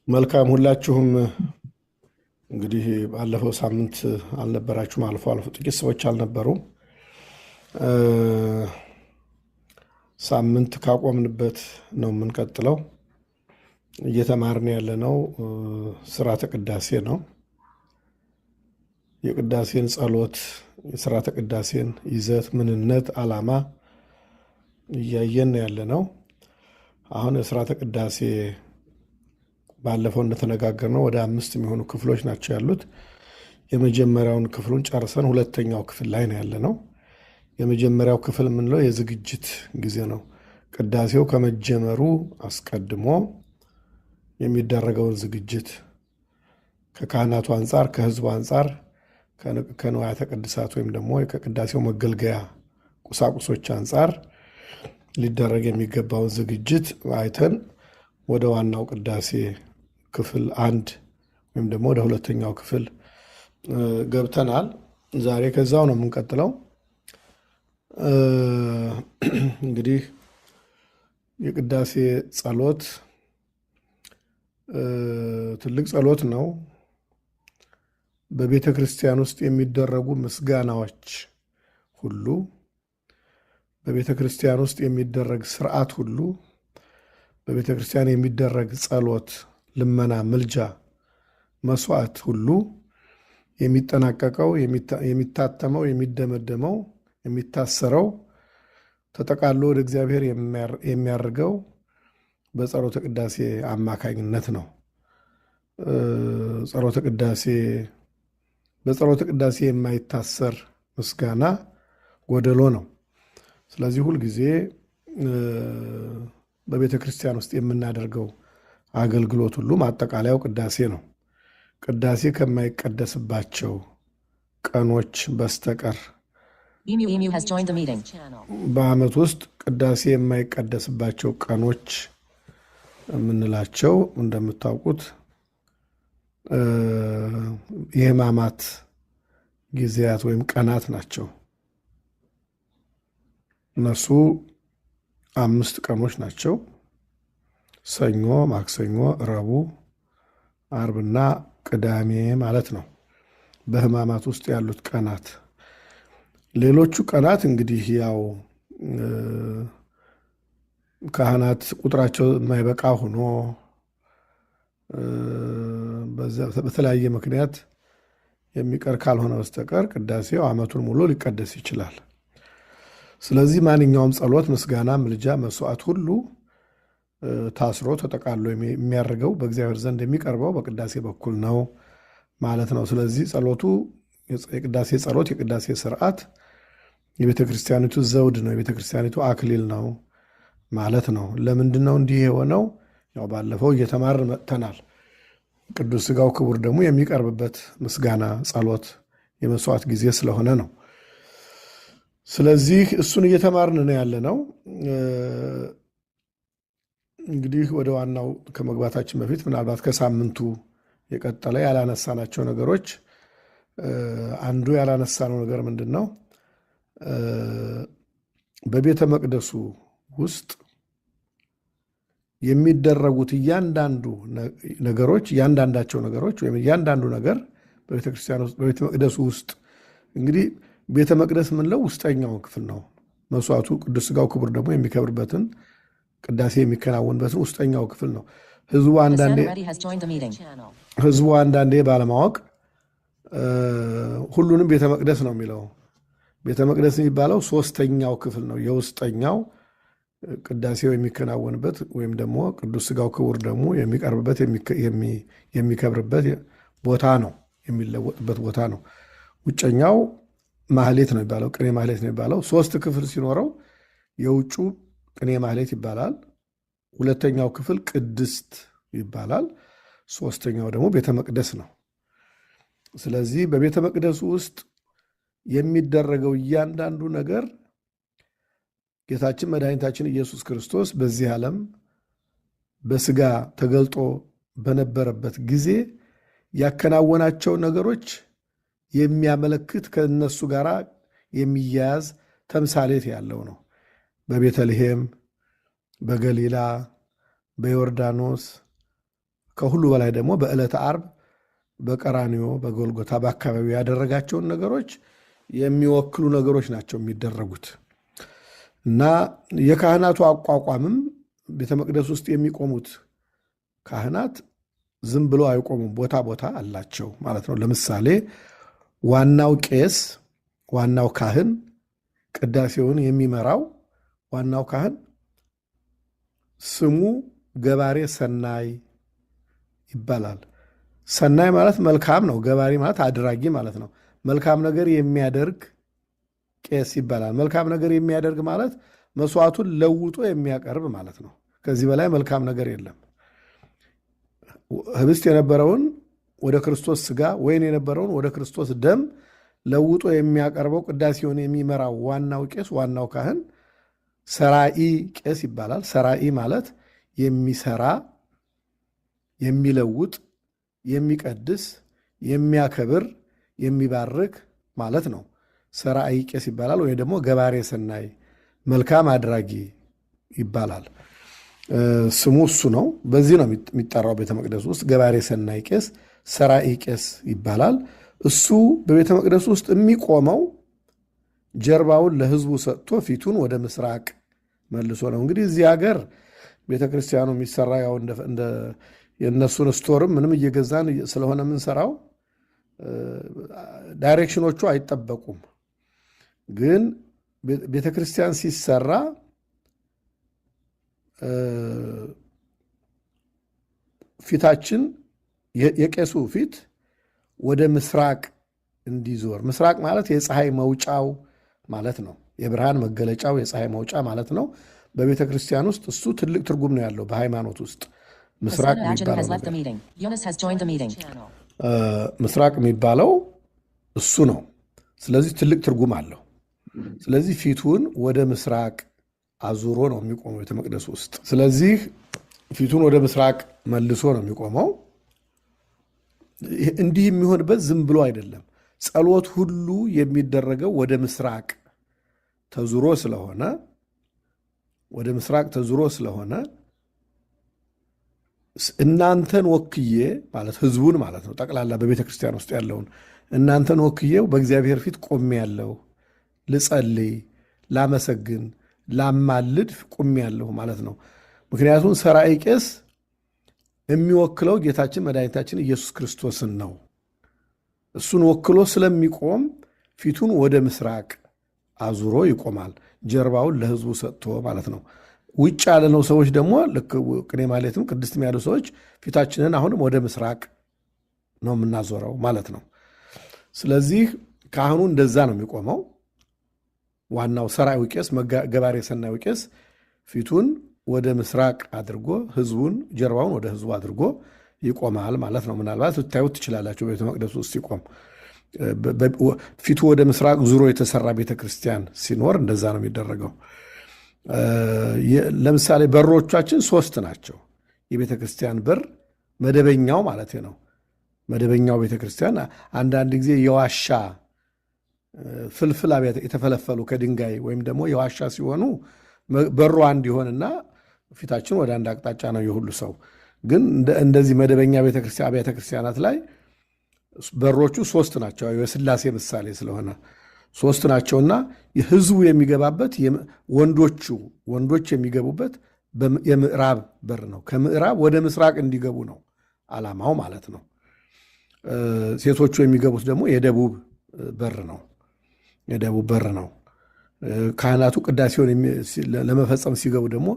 መልካም ሁላችሁም እንግዲህ ባለፈው ሳምንት አልነበራችሁም። አልፎ አልፎ ጥቂት ሰዎች አልነበሩም። ሳምንት ካቆምንበት ነው የምንቀጥለው። እየተማርን ያለነው ስርዓተ ቅዳሴ ነው። የቅዳሴን ጸሎት፣ የስርዓተ ቅዳሴን ይዘት፣ ምንነት፣ ዓላማ እያየን ያለነው። አሁን የስርዓተ ቅዳሴ ባለፈው እንደተነጋገርነው ወደ 5 የሚሆኑ ክፍሎች ናቸው ያሉት። የመጀመሪያውን ክፍሉን ጨርሰን ሁለተኛው ክፍል ላይ ነው ያለነው። የመጀመሪያው ክፍል የምንለው የዝግጅት ጊዜ ነው። ቅዳሴው ከመጀመሩ አስቀድሞ የሚደረገውን ዝግጅት ከካህናቱ አንጻር፣ ከሕዝቡ አንጻር፣ ከንዋያተ ቅድሳት ወይም ደግሞ ከቅዳሴው መገልገያ ቁሳቁሶች አንጻር ሊደረግ የሚገባውን ዝግጅት አይተን ወደ ዋናው ቅዳሴ ክፍል 1 ወይም ደግሞ ወደ ሁለተኛው ክፍል ገብተናል። ዛሬ ከዛው ነው የምንቀጥለው። እንግዲህ የቅዳሴ ጸሎት ትልቅ ጸሎት ነው። በቤተ ክርስቲያን ውስጥ የሚደረጉ ምስጋናዎች ሁሉ፣ በቤተ ክርስቲያን ውስጥ የሚደረግ ስርዓት ሁሉ፣ በቤተ ክርስቲያን የሚደረግ ጸሎት፣ ልመና፣ ምልጃ፣ መስዋዕት ሁሉ የሚጠናቀቀው፣ የሚታተመው፣ የሚደመደመው፣ የሚታሰረው፣ ተጠቃሎ ወደ እግዚአብሔር የሚያርገው በጸሎተ ቅዳሴ አማካኝነት ነው። በጸሎተ ቅዳሴ የማይታሰር ምስጋና ጎደሎ ነው። ስለዚህ ሁልጊዜ በቤተ ክርስቲያን ውስጥ የምናደርገው አገልግሎት ሁሉ ማጠቃለያው ቅዳሴ ነው። ቅዳሴ ከማይቀደስባቸው ቀኖች በስተቀር በዓመት ውስጥ ቅዳሴ የማይቀደስባቸው ቀኖች የምንላቸው እንደምታውቁት የሕማማት ጊዜያት ወይም ቀናት ናቸው። እነሱ 5 ቀኖች ናቸው። ሰኞ፣ ማክሰኞ፣ ረቡዕ፣ አርብና ቅዳሜ ማለት ነው በሕማማት ውስጥ ያሉት ቀናት። ሌሎቹ ቀናት እንግዲህ ያው ካህናት ቁጥራቸው የማይበቃ ሆኖ በተለያየ ምክንያት የሚቀር ካልሆነ በስተቀር ቅዳሴው ዓመቱን ሙሉ ሊቀደስ ይችላል። ስለዚህ ማንኛውም ጸሎት፣ ምስጋና፣ ምልጃ፣ መስዋዕት ሁሉ ታስሮ ተጠቃሎ የሚያደርገው በእግዚአብሔር ዘንድ የሚቀርበው በቅዳሴ በኩል ነው ማለት ነው። ስለዚህ ጸሎቱ፣ የቅዳሴ ጸሎት፣ የቅዳሴ ስርዓት የቤተ ክርስቲያኒቱ ዘውድ ነው፣ የቤተ ክርስቲያኒቱ አክሊል ነው ማለት ነው። ለምንድን ነው እንዲህ የሆነው? ያው ባለፈው እየተማርን መጥተናል። ቅዱስ ሥጋው ክቡር ደግሞ የሚቀርብበት ምስጋና፣ ጸሎት፣ የመስዋዕት ጊዜ ስለሆነ ነው። ስለዚህ እሱን እየተማርን ነው ያለነው። እንግዲህ ወደ ዋናው ከመግባታችን በፊት ምናልባት ከሳምንቱ የቀጠለ ያላነሳናቸው ነገሮች፣ አንዱ ያላነሳነው ነገር ምንድን ነው? በቤተ መቅደሱ ውስጥ የሚደረጉት እያንዳንዳቸው ነገሮች ወይም እያንዳንዱ ነገር በቤተ መቅደሱ ውስጥ እንግዲህ ቤተ መቅደስ የምንለው ውስጠኛው ክፍል ነው። መስዋዕቱ ቅዱስ ሥጋው ክቡር ደግሞ የሚከብርበትን ቅዳሴ የሚከናወንበትን ውስጠኛው ክፍል ነው። ሕዝቡ አንዳንዴ ባለማወቅ ሁሉንም ቤተ መቅደስ ነው የሚለው። ቤተ መቅደስ የሚባለው 3ኛው ክፍል ነው። የውስጠኛው ቅዳሴው የሚከናወንበት ወይም ደግሞ ቅዱስ ሥጋው ክቡር ደግሞ የሚቀርብበት የሚከብርበት ቦታ ነው፣ የሚለወጥበት ቦታ ነው። ውጨኛው ማህሌት ነው የሚባለው፣ ቅኔ ማህሌት ነው የሚባለው። 3 ክፍል ሲኖረው የውጩ ቅኔ ማህሌት ይባላል። 2ኛው ክፍል ቅድስት ይባላል። 3ኛው ደግሞ ቤተ መቅደስ ነው። ስለዚህ በቤተ መቅደሱ ውስጥ የሚደረገው እያንዳንዱ ነገር ጌታችን መድኃኒታችን ኢየሱስ ክርስቶስ በዚህ ዓለም በሥጋ ተገልጦ በነበረበት ጊዜ ያከናወናቸው ነገሮች የሚያመለክት ከእነሱ ጋር የሚያያዝ ተምሳሌት ያለው ነው። በቤተልሔም፣ በገሊላ፣ በዮርዳኖስ ከሁሉ በላይ ደግሞ በዕለተ ዓርብ በቀራንዮ በጎልጎታ በአካባቢው ያደረጋቸውን ነገሮች የሚወክሉ ነገሮች ናቸው የሚደረጉት እና የካህናቱ አቋቋምም ቤተ መቅደስ ውስጥ የሚቆሙት ካህናት ዝም ብሎ አይቆሙም። ቦታ ቦታ አላቸው ማለት ነው። ለምሳሌ ዋናው ቄስ፣ ዋናው ካህን፣ ቅዳሴውን የሚመራው ዋናው ካህን ስሙ ገባሬ ሰናይ ይባላል። ሰናይ ማለት መልካም ነው። ገባሬ ማለት አድራጊ ማለት ነው። መልካም ነገር የሚያደርግ ቄስ ይባላል። መልካም ነገር የሚያደርግ ማለት መስዋዕቱን ለውጦ የሚያቀርብ ማለት ነው። ከዚህ በላይ መልካም ነገር የለም። ህብስት የነበረውን ወደ ክርስቶስ ሥጋ፣ ወይን የነበረውን ወደ ክርስቶስ ደም ለውጦ የሚያቀርበው ቅዳሴውን የሚመራው ዋናው ቄስ፣ ዋናው ካህን ሰራኢ ቄስ ይባላል። ሰራኢ ማለት የሚሰራ፣ የሚለውጥ፣ የሚቀድስ፣ የሚያከብር፣ የሚባርክ ማለት ነው። ሰራኢ ቄስ ይባላል። ወይ ደግሞ ገባሬ ሰናይ መልካም አድራጊ ይባላል። ስሙ እሱ ነው። በዚህ ነው የሚጠራው ቤተ መቅደስ ውስጥ ገባሬ ሰናይ ቄስ፣ ሰራኢ ቄስ ይባላል። እሱ በቤተ መቅደስ ውስጥ የሚቆመው ጀርባውን ለሕዝቡ ሰጥቶ ፊቱን ወደ ምስራቅ መልሶ ነው። እንግዲህ እዚህ ሀገር ቤተ ክርስቲያኑ የሚሰራ ያው እንደ የእነሱን ስቶርም ምንም እየገዛን ስለሆነ የምንሰራው ዳይሬክሽኖቹ አይጠበቁም። ግን ቤተ ክርስቲያን ሲሰራ ፊታችን የቄሱ ፊት ወደ ምስራቅ እንዲዞር፣ ምስራቅ ማለት የፀሐይ መውጫው ማለት ነው። የብርሃን መገለጫው የፀሐይ መውጫ ማለት ነው። በቤተ ክርስቲያን ውስጥ እሱ ትልቅ ትርጉም ነው ያለው። በሃይማኖት ውስጥ ምስራቅ የሚባለው እሱ ነው። ስለዚህ ትልቅ ትርጉም አለው። ስለዚህ ፊቱን ወደ ምስራቅ አዙሮ ነው የሚቆመው ቤተ መቅደስ ውስጥ። ስለዚህ ፊቱን ወደ ምስራቅ መልሶ ነው የሚቆመው። እንዲህ የሚሆንበት ዝም ብሎ አይደለም። ጸሎት ሁሉ የሚደረገው ወደ ምስራቅ ተዙሮ ስለሆነ እናንተን ወክዬ ማለት ህዝቡን ማለት ነው፣ ጠቅላላ በቤተ ክርስቲያን ውስጥ ያለውን እናንተን ወክዬው በእግዚአብሔር ፊት ቆሜ ያለው ልጸልይ፣ ላመሰግን፣ ላማልድ ቆሜ ያለሁ ማለት ነው። ምክንያቱም ሰራኢ ቄስ የሚወክለው ጌታችን መድኃኒታችን ኢየሱስ ክርስቶስን ነው። እሱን ወክሎ ስለሚቆም ፊቱን ወደ ምስራቅ አዙሮ ይቆማል፣ ጀርባውን ለህዝቡ ሰጥቶ ማለት ነው። ውጭ ያለነው ሰዎች ደግሞ ልክ ቅኔ ማህሌትም ቅድስትም ያሉ ሰዎች ፊታችንን አሁንም ወደ ምስራቅ ነው የምናዞረው ማለት ነው። ስለዚህ ካህኑ እንደዛ ነው የሚቆመው። ዋናው ሰራዊ ቄስ ገባሬ ሰናዩ ቄስ ፊቱን ወደ ምስራቅ አድርጎ ህዝቡን ጀርባውን ወደ ህዝቡ አድርጎ ይቆማል ማለት ነው። ምናልባት ልታዩት ትችላላችሁ። ቤተ መቅደሱ ውስጥ ሲቆም ፊቱ ወደ ምስራቅ ዙሮ የተሰራ ቤተክርስቲያን ሲኖር እንደዛ ነው የሚደረገው። ለምሳሌ በሮቻችን 3 ናቸው። የቤተ ክርስቲያን በር መደበኛው ማለት ነው። መደበኛው ቤተ ክርስቲያን አንዳንድ ጊዜ የዋሻ ፍልፍል የተፈለፈሉ ከድንጋይ ወይም ደግሞ የዋሻ ሲሆኑ በሩ አንድ ይሆንና ፊታችን ወደ አንድ አቅጣጫ ነው የሁሉ ሰው። ግን እንደዚህ መደበኛ አብያተ ክርስቲያናት ላይ በሮቹ 3 ናቸው። የሥላሴ ምሳሌ ስለሆነ 3 ናቸውና የህዝቡ የሚገባበት ወንዶች የሚገቡበት የምዕራብ በር ነው። ከምዕራብ ወደ ምስራቅ እንዲገቡ ነው ዓላማው ማለት ነው። ሴቶቹ የሚገቡት ደግሞ የደቡብ በር ነው። ካህናቱ ቅዳሴውን ለመፈጸም ሲገቡ ደግሞ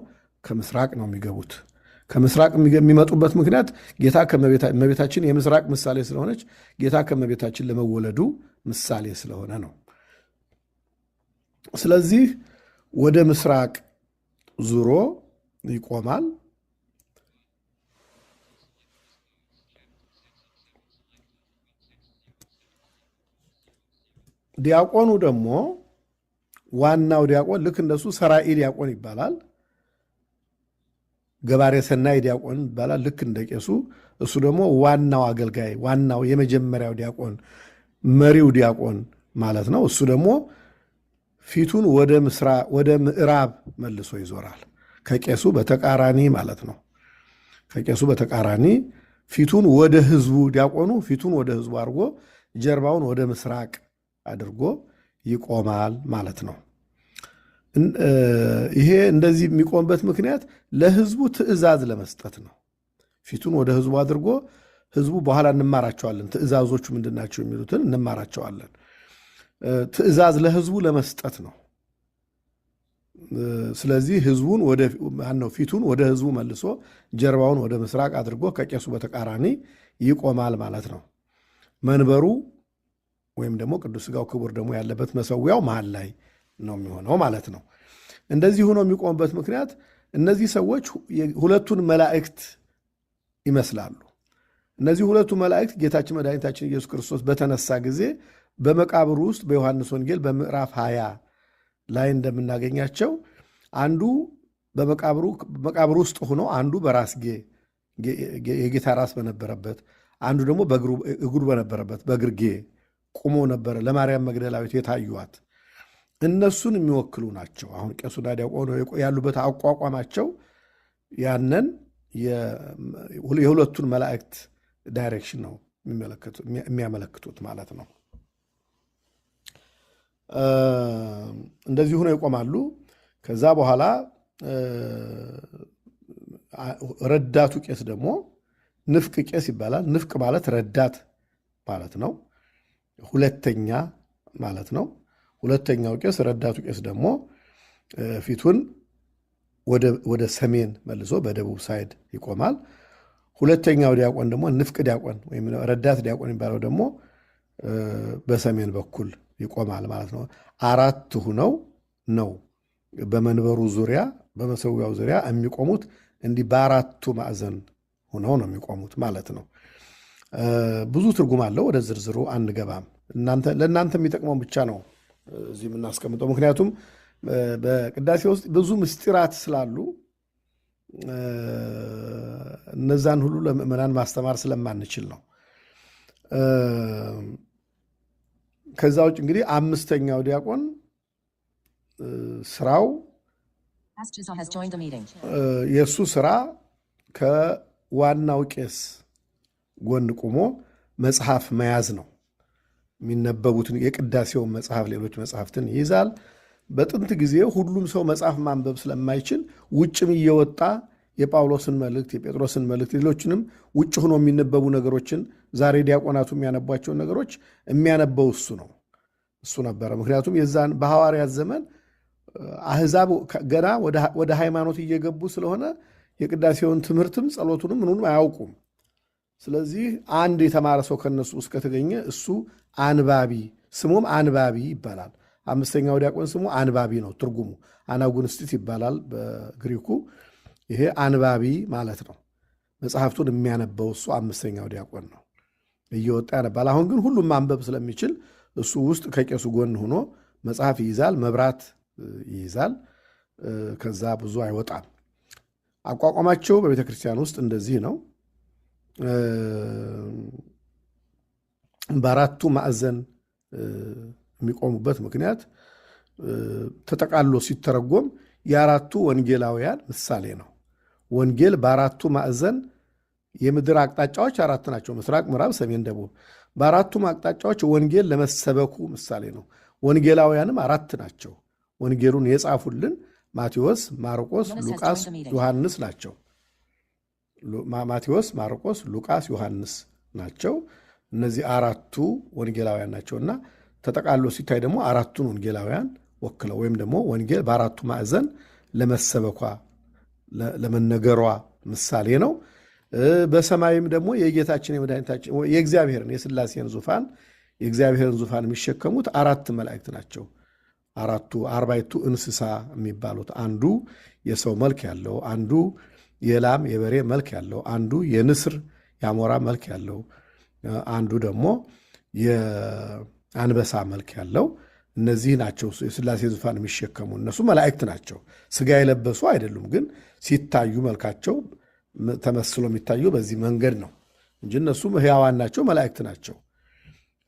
ከምስራቅ ነው የሚገቡት። ከምስራቅ የሚመጡበት ምክንያት ጌታ ከእመቤታችን የምስራቅ ምሳሌ ስለሆነች ጌታ ከእመቤታችን ለመወለዱ ምሳሌ ስለሆነ ነው። ስለዚህ ወደ ምስራቅ ዙሮ ይቆማል። ዲያቆኑ ደግሞ ዋናው ዲያቆን ልክ እንደሱ ሰራኢ ዲያቆን ይባላል። ገባሬ ሰናይ ዲያቆን ይባላል ልክ እንደ ቄሱ። እሱ ደግሞ ዋናው አገልጋይ፣ ዋናው የመጀመሪያው ዲያቆን፣ መሪው ዲያቆን ማለት ነው። እሱ ደግሞ ፊቱን ወደ ምዕራብ መልሶ ይዞራል። ከቄሱ በተቃራኒ ማለት ነው። ከቄሱ በተቃራኒ ፊቱን ወደ ህዝቡ ዲያቆኑ ፊቱን ወደ ህዝቡ አድርጎ ጀርባውን ወደ ምስራቅ አድርጎ ይቆማል ማለት ነው። ይሄ እንደዚህ የሚቆምበት ምክንያት ለህዝቡ ትእዛዝ ለመስጠት ነው። ፊቱን ወደ ህዝቡ አድርጎ ህዝቡ በኋላ እንማራቸዋለን። ትእዛዞቹ ምንድናቸው የሚሉትን እንማራቸዋለን። ትእዛዝ ለህዝቡ ለመስጠት ነው። ስለዚህ ህዝቡን ፊቱን ወደ ህዝቡ መልሶ ጀርባውን ወደ ምስራቅ አድርጎ ከቄሱ በተቃራኒ ይቆማል ማለት ነው። መንበሩ ወይም ደግሞ ቅዱስ ሥጋው ክቡር ደግሞ ያለበት መሰዊያው መሃል ላይ ነው የሚሆነው ማለት ነው። እንደዚህ ሆኖ የሚቆምበት ምክንያት እነዚህ ሰዎች ሁለቱን መላእክት ይመስላሉ። እነዚህ ሁለቱ መላእክት ጌታችን መድኃኒታችን ኢየሱስ ክርስቶስ በተነሳ ጊዜ በመቃብሩ ውስጥ በዮሐንስ ወንጌል በምዕራፍ 20 ላይ እንደምናገኛቸው አንዱ በመቃብሩ ውስጥ ሆኖ አንዱ በራስጌ የጌታ ራስ በነበረበት፣ አንዱ ደግሞ እግሩ በነበረበት በግርጌ ቁሞ ነበረ ለማርያም መግደላዊት የታዩዋት። እነሱን የሚወክሉ ናቸው። አሁን ቄሱና ዲያቆኑ ያሉበት አቋቋማቸው ያንን የሁለቱን መላእክት ዳይሬክሽን ነው የሚያመለክቱት ማለት ነው። እንደዚህ ሆነው ይቆማሉ። ከዛ በኋላ ረዳቱ ቄስ ደግሞ ንፍቅ ቄስ ይባላል። ንፍቅ ማለት ረዳት ማለት ነው፣ ሁለተኛ ማለት ነው። ሁለተኛው ቄስ ረዳቱ ቄስ ደግሞ ፊቱን ወደ ሰሜን መልሶ በደቡብ ሳይድ ይቆማል። ሁለተኛው ዲያቆን ደግሞ ንፍቅ ዲያቆን ወይም ረዳት ዲያቆን የሚባለው ደግሞ በሰሜን በኩል ይቆማል ማለት ነው። አራት ሁነው ነው በመንበሩ ዙሪያ በመሰዊያው ዙሪያ የሚቆሙት። እንዲህ በአራቱ ማዕዘን ሆነው ነው የሚቆሙት ማለት ነው። ብዙ ትርጉም አለው። ወደ ዝርዝሩ አንገባም። ለእናንተ የሚጠቅመውን ብቻ ነው እዚህ የምናስቀምጠው። ምክንያቱም በቅዳሴ ውስጥ ብዙ ምስጢራት ስላሉ እነዛን ሁሉ ለምእመናን ማስተማር ስለማንችል ነው። ከዛ ውጭ እንግዲህ አምስተኛው ዲያቆን ስራው የእሱ ስራ ከዋናው ቄስ ጎን ቁሞ መጽሐፍ መያዝ ነው። የሚነበቡትን የቅዳሴውን መጽሐፍ፣ ሌሎች መጽሐፍትን ይይዛል። በጥንት ጊዜ ሁሉም ሰው መጽሐፍ ማንበብ ስለማይችል ውጭም እየወጣ የጳውሎስን መልእክት፣ የጴጥሮስን መልእክት፣ ሌሎችንም ውጭ ሆኖ የሚነበቡ ነገሮችን ዛሬ ዲያቆናቱ የሚያነቧቸውን ነገሮች የሚያነበው እሱ ነበረ። ምክንያቱም የዛን በሐዋርያት ዘመን አሕዛብ ገና ወደ ሃይማኖት እየገቡ ስለሆነ የቅዳሴውን ትምህርትም ጸሎቱንም ምኑንም አያውቁም። ስለዚህ አንድ የተማረ ሰው ከነሱ ውስጥ ከተገኘ እሱ አንባቢ፣ ስሙም አንባቢ ይባላል። አምስተኛው ዲያቆን ስሙ አንባቢ ነው። ትርጉሙ አናጉንስጢስ ይባላል በግሪኩ። ይሄ አንባቢ ማለት ነው። መጽሐፍቱን የሚያነበው እሱ አምስተኛው ዲያቆን ነው። እየወጣ ያነባል። አሁን ግን ሁሉም ማንበብ ስለሚችል እሱ ውስጥ ከቄሱ ጎን ሆኖ መጽሐፍ ይይዛል፣ መብራት ይይዛል። ከዛ ብዙ አይወጣም። አቋቋማቸው በቤተ ክርስቲያን ውስጥ እንደዚህ ነው። በአራቱ ማዕዘን የሚቆሙበት ምክንያት ተጠቃሎ ሲተረጎም የአራቱ ወንጌላውያን ምሳሌ ነው። ወንጌል በአራቱ ማዕዘን የምድር አቅጣጫዎች አራት ናቸው፣ ምስራቅ፣ ምዕራብ፣ ሰሜን፣ ደቡብ። በአራቱም አቅጣጫዎች ወንጌል ለመሰበኩ ምሳሌ ነው። ወንጌላውያንም አራት ናቸው። ወንጌሉን የጻፉልን ማቴዎስ፣ ማርቆስ፣ ሉቃስ፣ ዮሐንስ ናቸው። ማቴዎስ፣ ማርቆስ፣ ሉቃስ፣ ዮሐንስ ናቸው። እነዚህ አራቱ ወንጌላውያን ናቸውና ተጠቃሎ ሲታይ ደግሞ አራቱን ወንጌላውያን ወክለው ወይም ደግሞ ወንጌል በአራቱ ማዕዘን ለመሰበኳ ለመነገሯ ምሳሌ ነው። በሰማይም ደግሞ የጌታችን የመድኃኒታችን የእግዚአብሔርን የሥላሴን ዙፋን የእግዚአብሔርን ዙፋን የሚሸከሙት አራት መላእክት ናቸው። አራቱ አርባዕቱ እንስሳ የሚባሉት አንዱ የሰው መልክ ያለው፣ አንዱ የላም የበሬ መልክ ያለው፣ አንዱ የንስር የአሞራ መልክ ያለው፣ አንዱ ደግሞ የአንበሳ መልክ ያለው። እነዚህ ናቸው የሥላሴ ዙፋን የሚሸከሙ። እነሱ መላእክት ናቸው። ሥጋ የለበሱ አይደሉም፣ ግን ሲታዩ መልካቸው ተመስሎ የሚታዩ በዚህ መንገድ ነው እንጂ እነሱም ሕያዋን ናቸው፣ መላእክት ናቸው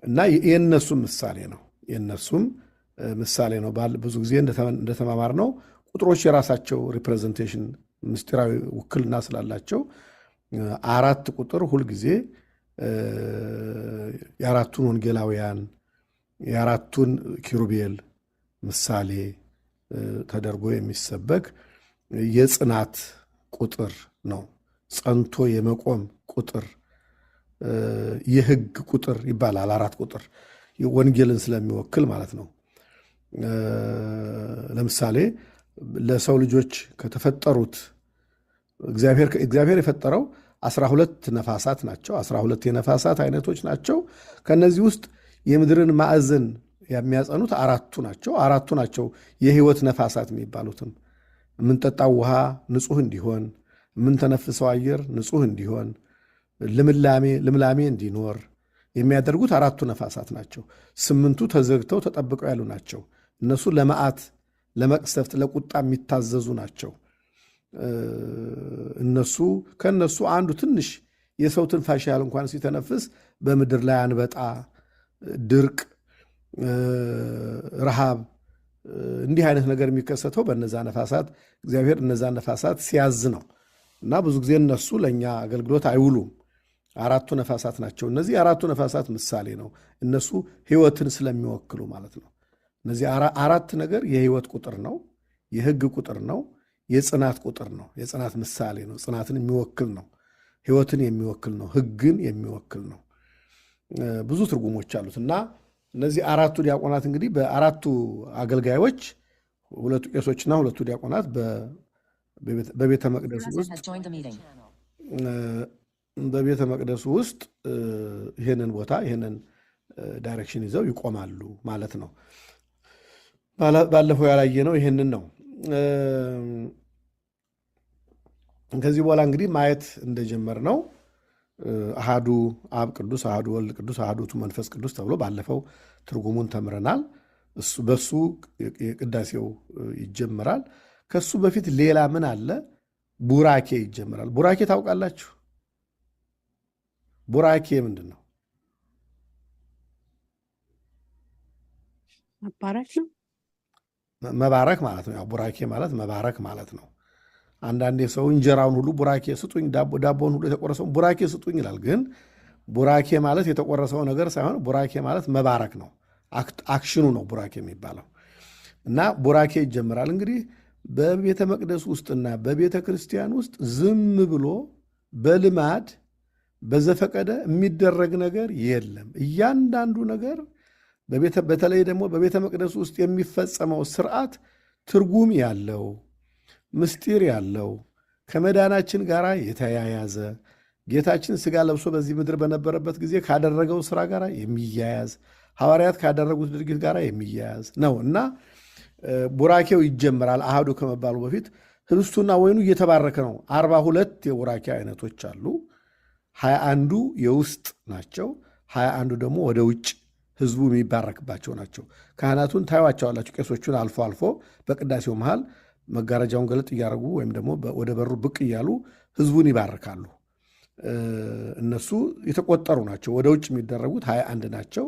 እና የእነሱም ምሳሌ ነው። የእነሱም ምሳሌ ነው። ብዙ ጊዜ እንደተማማር ነው ቁጥሮች የራሳቸው ሪፕሬዘንቴሽን ምስጢራዊ ውክልና ስላላቸው 4 ቁጥር ሁልጊዜ የአራቱን ወንጌላውያን የአራቱን ኪሩቤል ምሳሌ ተደርጎ የሚሰበክ የጽናት ቁጥር ነው። ጸንቶ የመቆም ቁጥር፣ የሕግ ቁጥር ይባላል። 4 ቁጥር ወንጌልን ስለሚወክል ማለት ነው። ለምሳሌ ለሰው ልጆች ከተፈጠሩት እግዚአብሔር የፈጠረው 12 ነፋሳት ናቸው። 12 የነፋሳት አይነቶች ናቸው። ከነዚህ ውስጥ የምድርን ማዕዘን የሚያጸኑት 4ቱ ናቸው። 4ቱ ናቸው የሕይወት ነፋሳት የሚባሉትም የምንጠጣው ውሃ ንጹህ እንዲሆን፣ የምንተነፍሰው አየር ንጹህ እንዲሆን፣ ልምላሜ እንዲኖር የሚያደርጉት 4ቱ ነፋሳት ናቸው። 8ቱ ተዘግተው ተጠብቀው ያሉ ናቸው። እነሱ ለመዓት፣ ለመቅሰፍት፣ ለቁጣ የሚታዘዙ ናቸው። ከእነሱ አንዱ ትንሽ የሰው ትንፋሽ ያህል እንኳን ሲተነፍስ በምድር ላይ አንበጣ፣ ድርቅ፣ ረሃብ እንዲህ አይነት ነገር የሚከሰተው በነዛ ነፋሳት እግዚአብሔር እነዛ ነፋሳት ሲያዝ ነው። እና ብዙ ጊዜ እነሱ ለእኛ አገልግሎት አይውሉም። 4ቱ ነፋሳት ናቸው። እነዚህ 4ቱ ነፋሳት ምሳሌ ነው። እነሱ ሕይወትን ስለሚወክሉ ማለት ነው። እነዚህ 4 ነገር የሕይወት ቁጥር ነው፣ የሕግ ቁጥር ነው፣ የጽናት ቁጥር ነው። የጽናት ምሳሌ ነው። ጽናትን የሚወክል ነው። ሕይወትን የሚወክል ነው። ሕግን የሚወክል ነው። ብዙ ትርጉሞች አሉት እና እነዚህ 4ቱ ዲያቆናት እንግዲህ በ4ቱ አገልጋዮች 2ቱ ቄሶችና 2ቱ ዲያቆናት በቤተ መቅደሱ ውስጥ ይህንን ቦታ ይህንን ዳይሬክሽን ይዘው ይቆማሉ ማለት ነው። ባለፈው ያላየነው ይህንን ነው። ከዚህ በኋላ እንግዲህ ማየት እንደጀመርነው አሃዱ አብ ቅዱስ፣ አሃዱ ወልድ ቅዱስ፣ አሃዱ ውእቱ መንፈስ ቅዱስ ተብሎ ባለፈው ትርጉሙን ተምረናል። በሱ የቅዳሴው ይጀምራል። ከሱ በፊት ሌላ ምን አለ? ቡራኬ ይጀምራል። ቡራኬ ታውቃላችሁ? ቡራኬ ምንድን ነው? መባረክ ማለት ነው። ያው ቡራኬ ማለት መባረክ ማለት ነው። አንዳንዴ ሰው እንጀራውን ሁሉ ቡራኬ ስጡኝ፣ ዳቦውን ሁሉ የተቆረሰውን ቡራኬ ስጡኝ ይላል። ግን ቡራኬ ማለት የተቆረሰው ነገር ሳይሆን ቡራኬ ማለት መባረክ ነው። አክሽኑ ነው ቡራኬ የሚባለው። እና ቡራኬ ይጀምራል። እንግዲህ በቤተ መቅደስ ውስጥና በቤተ ክርስቲያን ውስጥ ዝም ብሎ በልማድ በዘፈቀደ የሚደረግ ነገር የለም። እያንዳንዱ ነገር በተለይ ደግሞ በቤተ መቅደስ ውስጥ የሚፈጸመው ስርዓት ትርጉም ያለው ምስጢር ያለው ከመዳናችን ጋር የተያያዘ ጌታችን ሥጋ ለብሶ በዚህ ምድር በነበረበት ጊዜ ካደረገው ስራ ጋር የሚያያዝ ሐዋርያት ካደረጉት ድርጊት ጋር የሚያያዝ ነው እና ቡራኬው ይጀምራል። አሃዱ ከመባሉ በፊት ህብስቱና ወይኑ እየተባረከ ነው። 42 የቡራኬ አይነቶች አሉ። 21ዱ የውስጥ ናቸው። 21ዱ ደግሞ ወደ ውጭ ህዝቡ የሚባረክባቸው ናቸው። ካህናቱን ታዩዋቸዋላችሁ። ቄሶቹን አልፎ አልፎ በቅዳሴው መሃል መጋረጃውን ገለጥ እያደረጉ ወይም ደግሞ ወደ በሩ ብቅ እያሉ ህዝቡን ይባርካሉ። እነሱ የተቆጠሩ ናቸው። ወደ ውጭ የሚደረጉት 21 ናቸው።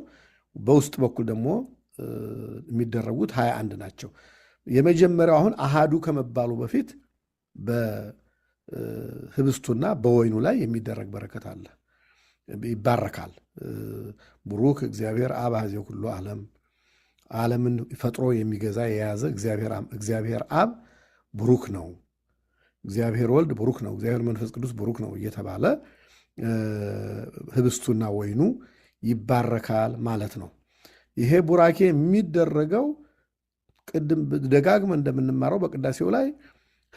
በውስጥ በኩል ደግሞ የሚደረጉት 21 ናቸው። የመጀመሪያው አሁን አሃዱ ከመባሉ በፊት በህብስቱና በወይኑ ላይ የሚደረግ በረከት አለ። ይባረካል። ቡሩክ እግዚአብሔር አብ ኀዜ ኩሉ ዓለምን ፈጥሮ የሚገዛ የያዘ እግዚአብሔር አብ ቡሩክ ነው፣ እግዚአብሔር ወልድ ቡሩክ ነው፣ እግዚአብሔር መንፈስ ቅዱስ ቡሩክ ነው እየተባለ ህብስቱና ወይኑ ይባረካል ማለት ነው። ይሄ ቡራኬ የሚደረገው ቅድም ደጋግመን እንደምንማረው በቅዳሴው ላይ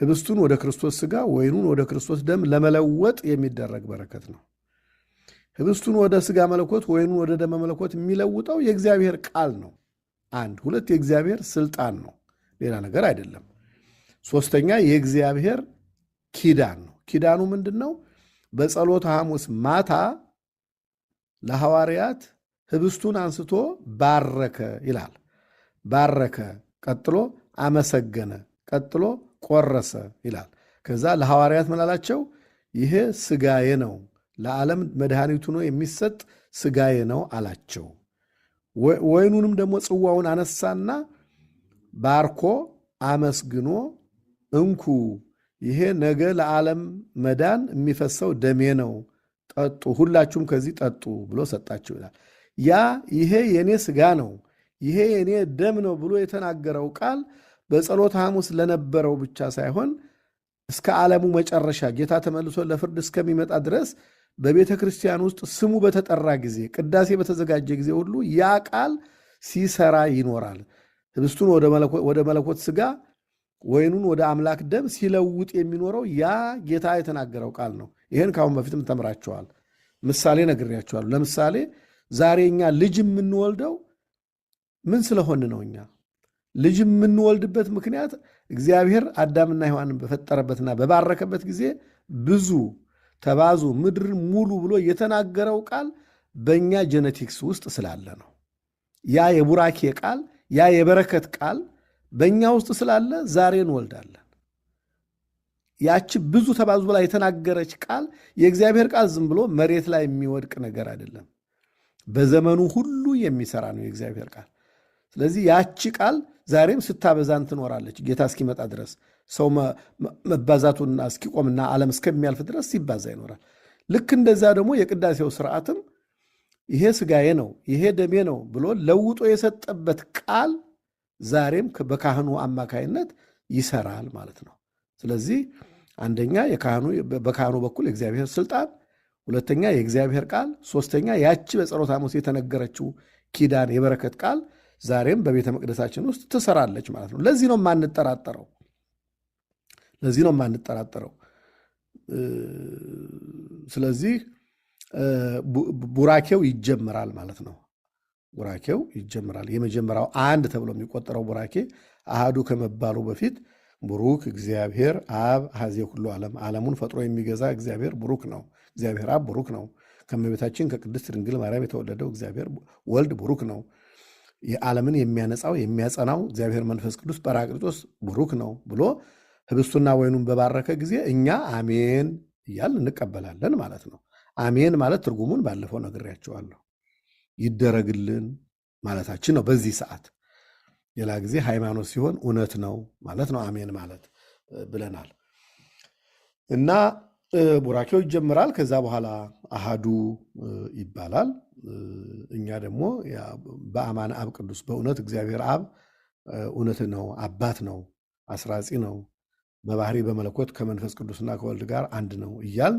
ህብስቱን ወደ ክርስቶስ ሥጋ ወይኑን ወደ ክርስቶስ ደም ለመለወጥ የሚደረግ በረከት ነው። ህብስቱን ወደ ሥጋ መለኮት ወይኑን ወደ ደመ መለኮት የሚለውጠው የእግዚአብሔር ቃል ነው። 2 የእግዚአብሔር ስልጣን ነው፣ ሌላ ነገር አይደለም። 3ኛ የእግዚአብሔር ኪዳን ነው። ኪዳኑ ምንድን ነው? በጸሎተ ሐሙስ ማታ ለሐዋርያት ህብስቱን አንስቶ ባረከ ይላል። ባረከ፣ ቀጥሎ አመሰገነ፣ ቀጥሎ ቆረሰ ይላል። ከዛ ለሐዋርያት ምን አላቸው? ይሄ ሥጋዬ ነው፣ ለዓለም መድኃኒቱ ነው የሚሰጥ ሥጋዬ ነው አላቸው። ወይኑንም ደግሞ ጽዋውን አነሳና ባርኮ አመስግኖ እንኩ ይሄ ነገ ለዓለም መዳን የሚፈሰው ደሜ ነው፣ ጠጡ፣ ሁላችሁም ከዚህ ጠጡ ብሎ ሰጣቸው ይላል። ይሄ የኔ ሥጋ ነው፣ ይሄ የኔ ደም ነው ብሎ የተናገረው ቃል በጸሎተ ሐሙስ ለነበረው ብቻ ሳይሆን እስከ ዓለሙ መጨረሻ ጌታ ተመልሶ ለፍርድ እስከሚመጣ ድረስ በቤተ ክርስቲያን ውስጥ ስሙ በተጠራ ጊዜ፣ ቅዳሴ በተዘጋጀ ጊዜ ሁሉ ያ ቃል ሲሰራ ይኖራል። ህብስቱን ወደ መለኮት ሥጋ፣ ወይኑን ወደ አምላክ ደም ሲለውጥ የሚኖረው ያ ጌታ የተናገረው ቃል ነው። ይህን ካሁን በፊትም ተምራቸዋል። ምሳሌ ነግሬያቸዋል። ለምሳሌ ዛሬ እኛ ልጅ የምንወልደው ምን ስለሆን ነው? እኛ ልጅ የምንወልድበት ምክንያት እግዚአብሔር አዳምና ሔዋንን በፈጠረበትና በባረከበት ጊዜ ብዙ ተባዙ ምድር ሙሉ ብሎ የተናገረው ቃል በእኛ ጄኔቲክስ ውስጥ ስላለ ነው። ያ የቡራኬ ቃል፣ ያ የበረከት ቃል በእኛ ውስጥ ስላለ ዛሬ እንወልዳለን። ያቺ ብዙ ተባዙ ብላ የተናገረች ቃል የእግዚአብሔር ቃል ዝም ብሎ መሬት ላይ የሚወድቅ ነገር አይደለም። በዘመኑ ሁሉ የሚሰራ ነው የእግዚአብሔር ቃል። ስለዚህ ያቺ ቃል ዛሬም ስታበዛን ትኖራለች ጌታ እስኪመጣ ድረስ። ሰው መባዛቱና እስኪቆምና ዓለም እስከሚያልፍ ድረስ ሲባዛ ይኖራል። ልክ እንደዛ ደግሞ የቅዳሴው ስርዓትም ይሄ ሥጋዬ ነው ይሄ ደሜ ነው ብሎ ለውጦ የሰጠበት ቃል ዛሬም በካህኑ አማካይነት ይሰራል ማለት ነው። ስለዚህ አንደኛ በካህኑ በኩል የእግዚአብሔር ስልጣን፣ ሁለተኛ የእግዚአብሔር ቃል፣ ሶስተኛ ያቺ በጸሎተ ሐሙስ የተነገረችው ኪዳን የበረከት ቃል ዛሬም በቤተ መቅደሳችን ውስጥ ትሰራለች ማለት ነው። ለዚህ ነው የማንጠራጠረው። ስለዚህ ቡራኬው ይጀምራል ማለት ነው። ቡራኬው ይጀምራል። የመጀመሪያው አንድ ተብሎ የሚቆጠረው ቡራኬ አሃዱ ከመባሉ በፊት ቡሩክ እግዚአብሔር አብ ሀዜ ሁሉ ዓለም፣ ዓለሙን ፈጥሮ የሚገዛ እግዚአብሔር ቡሩክ ነው። እግዚአብሔር አብ ቡሩክ ነው። ከእመቤታችን ከቅድስት ድንግል ማርያም የተወለደው እግዚአብሔር ወልድ ቡሩክ ነው። የዓለምን የሚያነጻው የሚያጸናው እግዚአብሔር መንፈስ ቅዱስ ጰራቅሊጦስ ቡሩክ ነው ብሎ ህብስቱና ወይኑን በባረከ ጊዜ እኛ አሜን እያልን እንቀበላለን ማለት ነው። አሜን ማለት ትርጉሙን ባለፈው ነግሬያቸዋለሁ። ይደረግልን ማለታችን ነው በዚህ ሰዓት። ሌላ ጊዜ ሃይማኖት ሲሆን እውነት ነው ማለት ነው አሜን ማለት ብለናል። እና ቡራኬው ይጀምራል። ከዛ በኋላ አሃዱ ይባላል። እኛ ደግሞ በአማን አብ ቅዱስ፣ በእውነት እግዚአብሔር አብ እውነት ነው፣ አባት ነው፣ አስራጺ ነው፣ በባህሪ በመለኮት ከመንፈስ ቅዱስና ከወልድ ጋር አንድ ነው እያል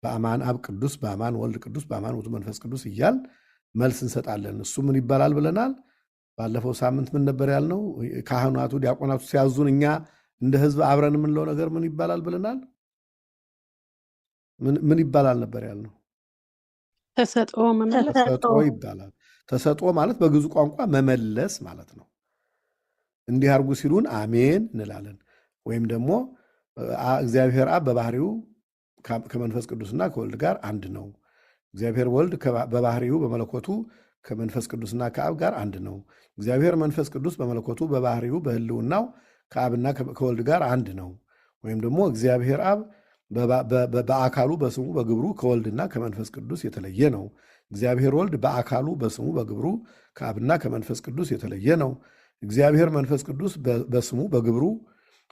በአማን አብ ቅዱስ፣ በአማን ወልድ ቅዱስ፣ በአማን ውእቱ መንፈስ ቅዱስ እያል መልስ እንሰጣለን። እሱ ምን ይባላል ብለናል። ባለፈው ሳምንት ምን ነበር ያልነው? ካህናቱ ዲያቆናቱ ሲያዙን እኛ እንደ ህዝብ አብረን የምንለው ነገር ምን ይባላል ብለናል። ምን ይባላል ነበር ያልነው? ተሰጥኦ ይባላል። ተሰጥኦ ማለት በግዕዝ ቋንቋ መመለስ ማለት ነው። እንዲህ አድርጉ ሲሉን አሜን እንላለን። ወይም ደግሞ እግዚአብሔር አብ በባህሪው ከመንፈስ ቅዱስና ከወልድ ጋር አንድ ነው። እግዚአብሔር ወልድ በባህሪው በመለኮቱ ከመንፈስ ቅዱስና ከአብ ጋር አንድ ነው። እግዚአብሔር መንፈስ ቅዱስ በመለኮቱ በባህሪው በህልውናው ከአብና ከወልድ ጋር አንድ ነው። ወይም ደግሞ እግዚአብሔር አብ በአካሉ በስሙ በግብሩ ከወልድና ከመንፈስ ቅዱስ የተለየ ነው። እግዚአብሔር ወልድ በአካሉ በስሙ በግብሩ ከአብና ከመንፈስ ቅዱስ የተለየ ነው። እግዚአብሔር መንፈስ ቅዱስ በስሙ በግብሩ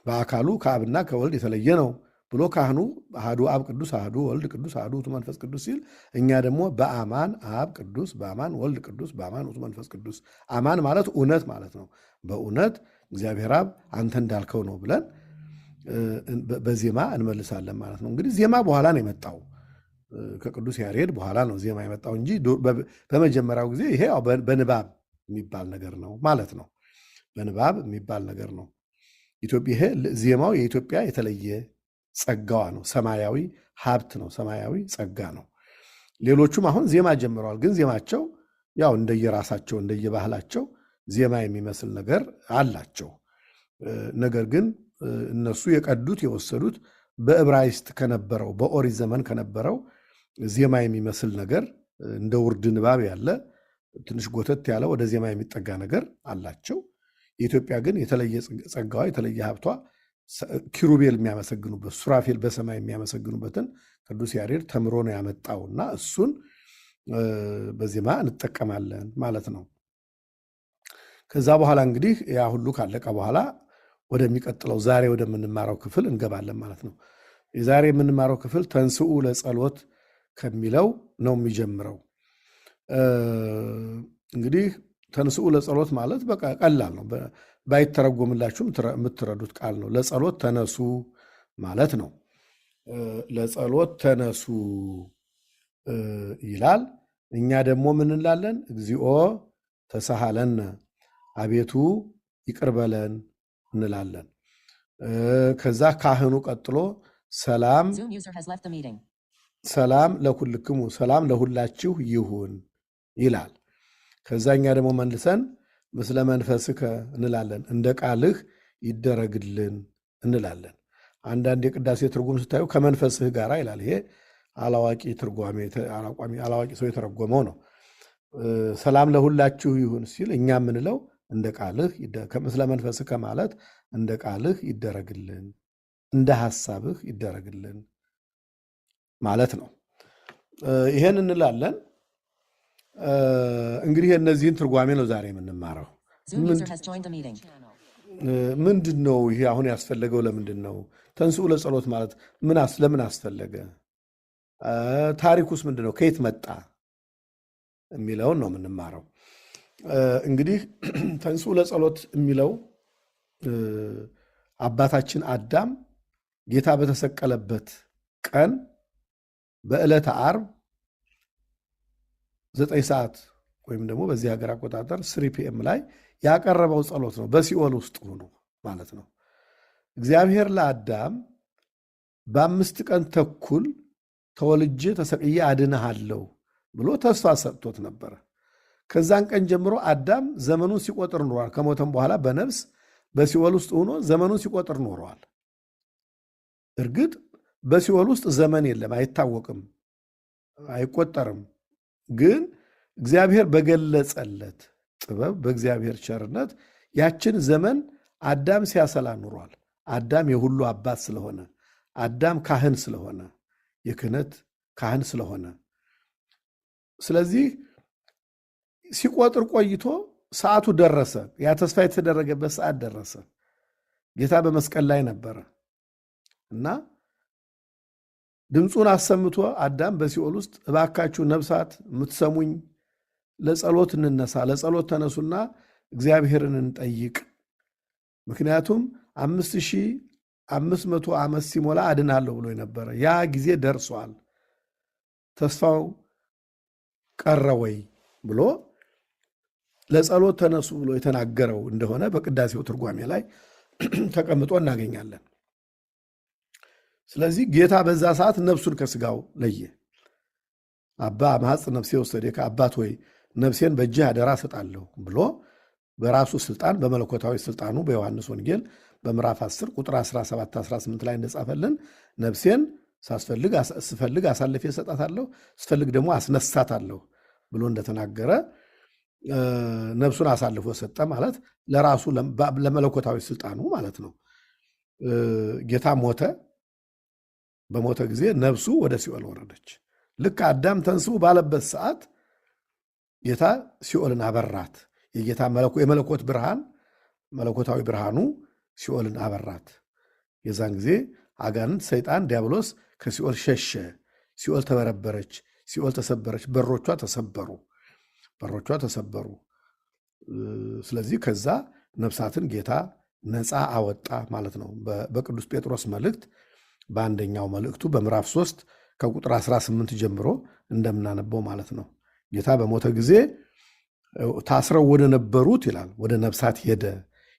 በአካሉ ከአብና ከወልድ የተለየ ነው ብሎ ካህኑ አሐዱ አብ ቅዱስ፣ አሐዱ ወልድ ቅዱስ፣ አሐዱ ውእቱ መንፈስ ቅዱስ ሲል እኛ ደግሞ በአማን አብ ቅዱስ፣ በአማን ወልድ ቅዱስ፣ በአማን ውእቱ መንፈስ ቅዱስ። አማን ማለት እውነት ማለት ነው። በእውነት እግዚአብሔር አብ አንተ እንዳልከው ነው ብለን በዜማ እንመልሳለን ማለት ነው። እንግዲህ ዜማ በኋላ ነው የመጣው፣ ከቅዱስ ያሬድ በኋላ ነው ዜማ የመጣው እንጂ በመጀመሪያው ጊዜ ይሄ በንባብ የሚባል ነገር ነው ማለት ነው። በንባብ የሚባል ነገር ነው። ይሄ ዜማው የኢትዮጵያ የተለየ ጸጋዋ ነው። ሰማያዊ ሀብት ነው። ሰማያዊ ጸጋ ነው። ሌሎቹም አሁን ዜማ ጀምረዋል። ግን ዜማቸው ያው እንደየራሳቸው እንደየባህላቸው ዜማ የሚመስል ነገር አላቸው። ነገር ግን እነሱ የቀዱት የወሰዱት በዕብራይስጥ ከነበረው በኦሪት ዘመን ከነበረው ዜማ የሚመስል ነገር እንደ ውርድ ንባብ ያለ ትንሽ ጎተት ያለ ወደ ዜማ የሚጠጋ ነገር አላቸው። የኢትዮጵያ ግን የተለየ ጸጋዋ የተለየ ሀብቷ ኪሩቤል የሚያመሰግኑበት ሱራፌል በሰማይ የሚያመሰግኑበትን ቅዱስ ያሬድ ተምሮ ነው ያመጣውና እሱን በዜማ እንጠቀማለን ማለት ነው። ከዛ በኋላ እንግዲህ ያ ሁሉ ካለቀ በኋላ ወደሚቀጥለው ዛሬ ወደምንማረው ክፍል እንገባለን ማለት ነው። የዛሬ የምንማረው ክፍል ተንስኡ ለጸሎት ከሚለው ነው የሚጀምረው። እንግዲህ ተንስኡ ለጸሎት ማለት በቃ ቀላል ነው። ባይተረጎምላችሁም የምትረዱት ቃል ነው። ለጸሎት ተነሱ ማለት ነው። ለጸሎት ተነሱ ይላል። እኛ ደግሞ ምን እንላለን? እግዚኦ ተሳሃለነ፣ አቤቱ ይቅር በለን እንላለን። ከዛ ካህኑ ቀጥሎ ሰላም ለኩልክሙ፣ ሰላም ለሁላችሁ ይሁን ይላል። ከዛኛ ደግሞ መልሰን ምስለ መንፈስከ እንላለን፣ እንደ ቃልህ ይደረግልን እንላለን። አንዳንድ የቅዳሴ ትርጉም ስታዩ ከመንፈስህ ጋር ይላል። ይሄ አላዋቂ ትርጓሜ አላዋቂ ሰው የተረጎመው ነው። ሰላም ለሁላችሁ ይሁን ሲል እኛ የምንለው እንደ ቃልህ ምስለ መንፈስከ ማለት እንደ ቃልህ ይደረግልን፣ እንደ ሐሳብህ ይደረግልን ማለት ነው። ይሄን እንላለን። እንግዲህ እነዚህን ትርጓሜ ነው ዛሬ የምንማረው። ምንድን ነው ይሄ አሁን ያስፈለገው? ለምንድን ነው ተንስኡ ለጸሎት ማለት ለምን አስፈለገ? ታሪኩስ ምንድን ነው? ከየት መጣ የሚለውን ነው የምንማረው። እንግዲህ ተንስኡ ለጸሎት የሚለው አባታችን አዳም ጌታ በተሰቀለበት ቀን በዕለተ ዓርብ 9 ሰዓት ወይም ደግሞ በዚህ ሀገር አቆጣጠር 3 ፒኤም ላይ ያቀረበው ጸሎት ነው። በሲኦል ውስጥ ሆኖ ማለት ነው። እግዚአብሔር ለአዳም በ5 ቀን ተኩል ተወልጄ ተሰቅዬ አድንሃለሁ ብሎ ተስፋ ሰጥቶት ነበረ። ከዛን ቀን ጀምሮ አዳም ዘመኑን ሲቆጥር ኖሯል። ከሞተም በኋላ በነፍስ በሲኦል ውስጥ ሆኖ ዘመኑን ሲቆጥር ኖሯል። እርግጥ በሲኦል ውስጥ ዘመን የለም፣ አይታወቅም፣ አይቆጠርም። ግን እግዚአብሔር በገለጸለት ጥበብ በእግዚአብሔር ቸርነት ያችን ዘመን አዳም ሲያሰላ ኑሯል። አዳም የሁሉ አባት ስለሆነ፣ አዳም ካህን ስለሆነ፣ የክህነት ካህን ስለሆነ፣ ስለዚህ ሲቆጥር ቆይቶ ሰዓቱ ደረሰ። ያ ተስፋ የተደረገበት ሰዓት ደረሰ። ጌታ በመስቀል ላይ ነበረ እና ድምፁን አሰምቶ አዳም በሲኦል ውስጥ እባካችሁ ነፍሳት የምትሰሙኝ ለጸሎት እንነሳ፣ ለጸሎት ተነሱና እግዚአብሔርን እንጠይቅ። ምክንያቱም 5500 ዓመት ሲሞላ አድናለሁ ብሎ ነበረ። ያ ጊዜ ደርሷል፣ ተስፋው ቀረ ወይ ብሎ ለጸሎት ተነሱ ብሎ የተናገረው እንደሆነ በቅዳሴው ትርጓሜ ላይ ተቀምጦ እናገኛለን። ስለዚህ ጌታ በዛ ሰዓት ነፍሱን ከስጋው ለየ። አባ ማኅፅ ነፍሴ ወሰዴከ፣ አባት ሆይ ነፍሴን በእጅህ አደራ እሰጣለሁ ብሎ በራሱ ስልጣን በመለኮታዊ ስልጣኑ በዮሐንስ ወንጌል በምዕራፍ 10 ቁጥር 17-18 ላይ እንደጻፈልን ነፍሴን ስፈልግ አሳልፌ እሰጣታለሁ፣ ስፈልግ ደግሞ አስነሳታለሁ ብሎ እንደተናገረ ነፍሱን አሳልፎ ሰጠ ማለት ለራሱ ለመለኮታዊ ስልጣኑ ማለት ነው። ጌታ ሞተ። በሞተ ጊዜ ነፍሱ ወደ ሲኦል ወረደች። ልክ አዳም ተንስኡ ባለበት ሰዓት ጌታ ሲኦልን አበራት። የጌታ የመለኮት ብርሃን መለኮታዊ ብርሃኑ ሲኦልን አበራት። የዛን ጊዜ አጋንንት፣ ሰይጣን፣ ዲያብሎስ ከሲኦል ሸሸ። ሲኦል ተበረበረች፣ ሲኦል ተሰበረች፣ በሮቿ ተሰበሩ። ስለዚህ ከዛ ነፍሳትን ጌታ ነፃ አወጣ ማለት ነው። በቅዱስ ጴጥሮስ መልእክት በአንደኛው መልእክቱ በምዕራፍ 3 ከቁጥር 18 ጀምሮ እንደምናነበው ማለት ነው። ጌታ በሞተ ጊዜ ታስረው ወደ ነበሩት ይላል ወደ ነፍሳት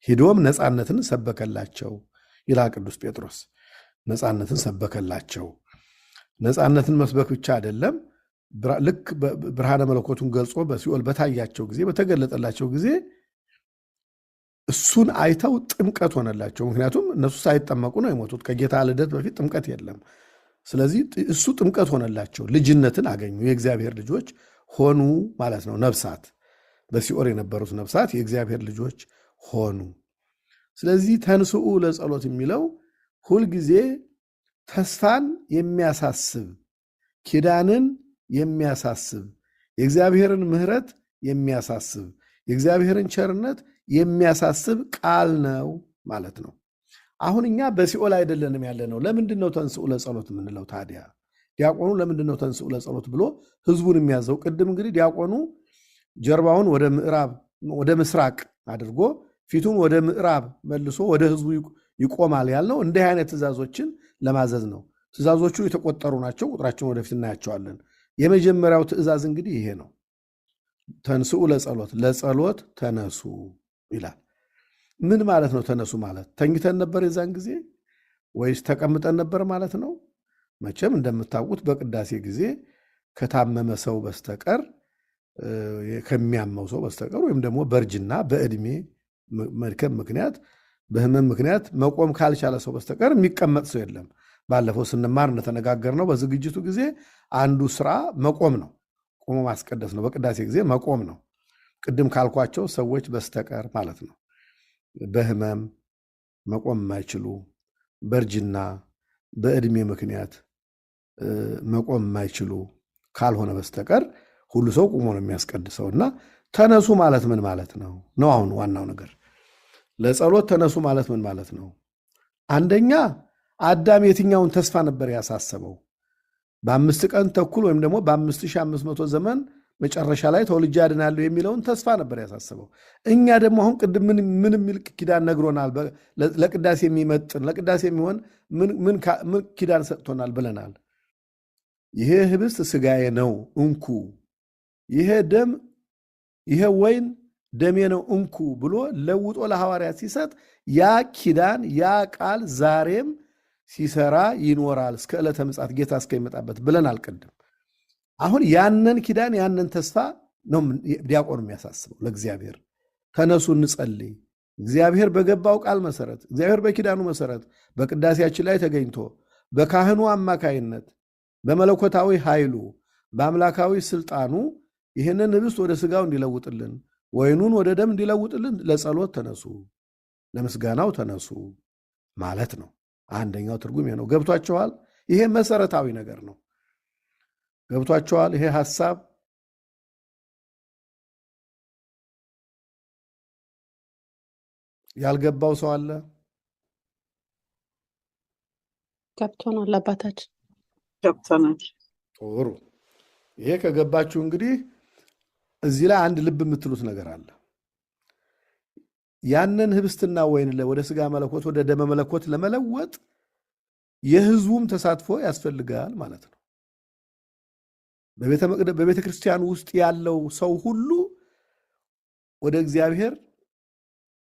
ሄዶም ነፃነትን ሰበከላቸው ይላል ቅዱስ ጴጥሮስ። ነፃነትን ሰበከላቸው። ነፃነትን መስበክ ብቻ አይደለም፣ ልክ ብርሃነ መለኮቱን ገልጾ በሲኦል በታያቸው ጊዜ በተገለጠላቸው ጊዜ እሱን አይተው ጥምቀት ሆነላቸው። ምክንያቱም እነሱ ሳይጠመቁ ነው የሞቱት። ከጌታ ልደት በፊት ጥምቀት የለም። ስለዚህ እሱ ጥምቀት ሆነላቸው፣ ልጅነትን አገኙ፣ የእግዚአብሔር ልጆች ሆኑ ማለት ነው። ነፍሳት በሲኦል የነበሩት ነፍሳት የእግዚአብሔር ልጆች ሆኑ። ስለዚህ ተንስኡ ለጸሎት የሚለው ሁልጊዜ ተስፋን የሚያሳስብ ኪዳንን የሚያሳስብ የእግዚአብሔርን ምሕረት የሚያሳስብ የእግዚአብሔርን ቸርነት የሚያሳስብ ቃል ነው ማለት ነው። አሁን እኛ በሲኦል አይደለንም ያለ ነው። ለምንድን ነው ተንሥኡ ለጸሎት የምንለው ታዲያ? ዲያቆኑ ለምንድን ነው ተንሥኡ ለጸሎት ብሎ ህዝቡን የሚያዘው? ቅድም እንግዲህ ዲያቆኑ ጀርባውን ወደ ምስራቅ አድርጎ ፊቱን ወደ ምዕራብ መልሶ ወደ ህዝቡ ይቆማል ያልነው እንዲህ አይነት ትእዛዞችን ለማዘዝ ነው። ትእዛዞቹ የተቆጠሩ ናቸው። ቁጥራቸውን ወደፊት እናያቸዋለን። የመጀመሪያው ትእዛዝ እንግዲህ ይሄ ነው። ተንሥኡ ለጸሎት፣ ለጸሎት ተነሱ ይላል። ምን ማለት ነው ተነሱ ማለት? ተኝተን ነበር የዛን ጊዜ ወይስ ተቀምጠን ነበር ማለት ነው? መቼም እንደምታውቁት በቅዳሴ ጊዜ ከታመመ ሰው በስተቀር ከሚያመው ሰው በስተቀር ወይም ደግሞ በእርጅና በዕድሜ መድከም ምክንያት በህመም ምክንያት መቆም ካልቻለ ሰው በስተቀር የሚቀመጥ ሰው የለም። ባለፈው ስንማር እንደተነጋገርነው በዝግጅቱ ጊዜ አንዱ ስራ መቆም ነው፣ ቆሞ ማስቀደስ ነው። በቅዳሴ ጊዜ መቆም ነው፣ ቅድም ካልኳቸው ሰዎች በስተቀር ማለት ነው። በህመም መቆም የማይችሉ በእርጅና በዕድሜ ምክንያት መቆም የማይችሉ ካልሆነ በስተቀር ሁሉ ሰው ቁሞ ነው የሚያስቀድሰው። እና ተነሱ ማለት ምን ማለት ነው? አሁን ዋናው ነገር ለጸሎት ተነሱ ማለት ምን ማለት ነው? አንደኛ አዳም የትኛውን ተስፋ ነበር ያሳሰበው? በ5 ቀን ተኩል ወይም ደግሞ በ5500 ዘመን መጨረሻ ላይ ተወልጄ አድናለሁ የሚለውን ተስፋ ነበር ያሳሰበው። እኛ ደግሞ አሁን ቅድም ምን የሚል ኪዳን ነግሮናል? ለቅዳሴ የሚመጥን ለቅዳሴ የሚሆን ምን ኪዳን ሰጥቶናል ብለናል? ይሄ ህብስት ስጋዬ ነው እንኩ፣ ይሄ ደም ይሄ ወይን ደሜ ነው እንኩ ብሎ ለውጦ ለሐዋርያት ሲሰጥ ያ ኪዳን ያ ቃል ዛሬም ሲሰራ ይኖራል እስከ ዕለተ ምጽአት ጌታ እስከሚመጣበት ብለናል ቅድም። አሁን ያንን ኪዳን ያንን ተስፋ ነው ዲያቆኑ የሚያሳስበው ለእግዚአብሔር። ተነሱ እንጸልይ። እግዚአብሔር በገባው ቃል መሰረት፣ እግዚአብሔር በኪዳኑ መሰረት በቅዳሴያችን ላይ ተገኝቶ በካህኑ አማካይነት በመለኮታዊ ኃይሉ በአምላካዊ ስልጣኑ ይህንን ህብስት ወደ ስጋው እንዲለውጥልን ወይኑን ወደ ደም እንዲለውጥልን ለጸሎት ተነሱ፣ ለምስጋናው ተነሱ ማለት ነው። አንደኛው ትርጉም ነው። ገብቷቸዋል? ይሄ መሰረታዊ ነገር ነው። ገብቷቸዋል? ይሄ ሐሳብ ያልገባው ሰው አለ? ገብቶናል አባታችን፣ ገብቶናል። ጥሩ። ይሄ ከገባችሁ እንግዲህ እዚህ ላይ አንድ ልብ የምትሉት ነገር አለ። ያንን ህብስትና ወይን ወደ ስጋ መለኮት ወደ ደመ መለኮት ለመለወጥ የህዝቡም ተሳትፎ ያስፈልጋል ማለት ነው። በቤተ ክርስቲያን ውስጥ ያለው ሰው ሁሉ ወደ እግዚአብሔር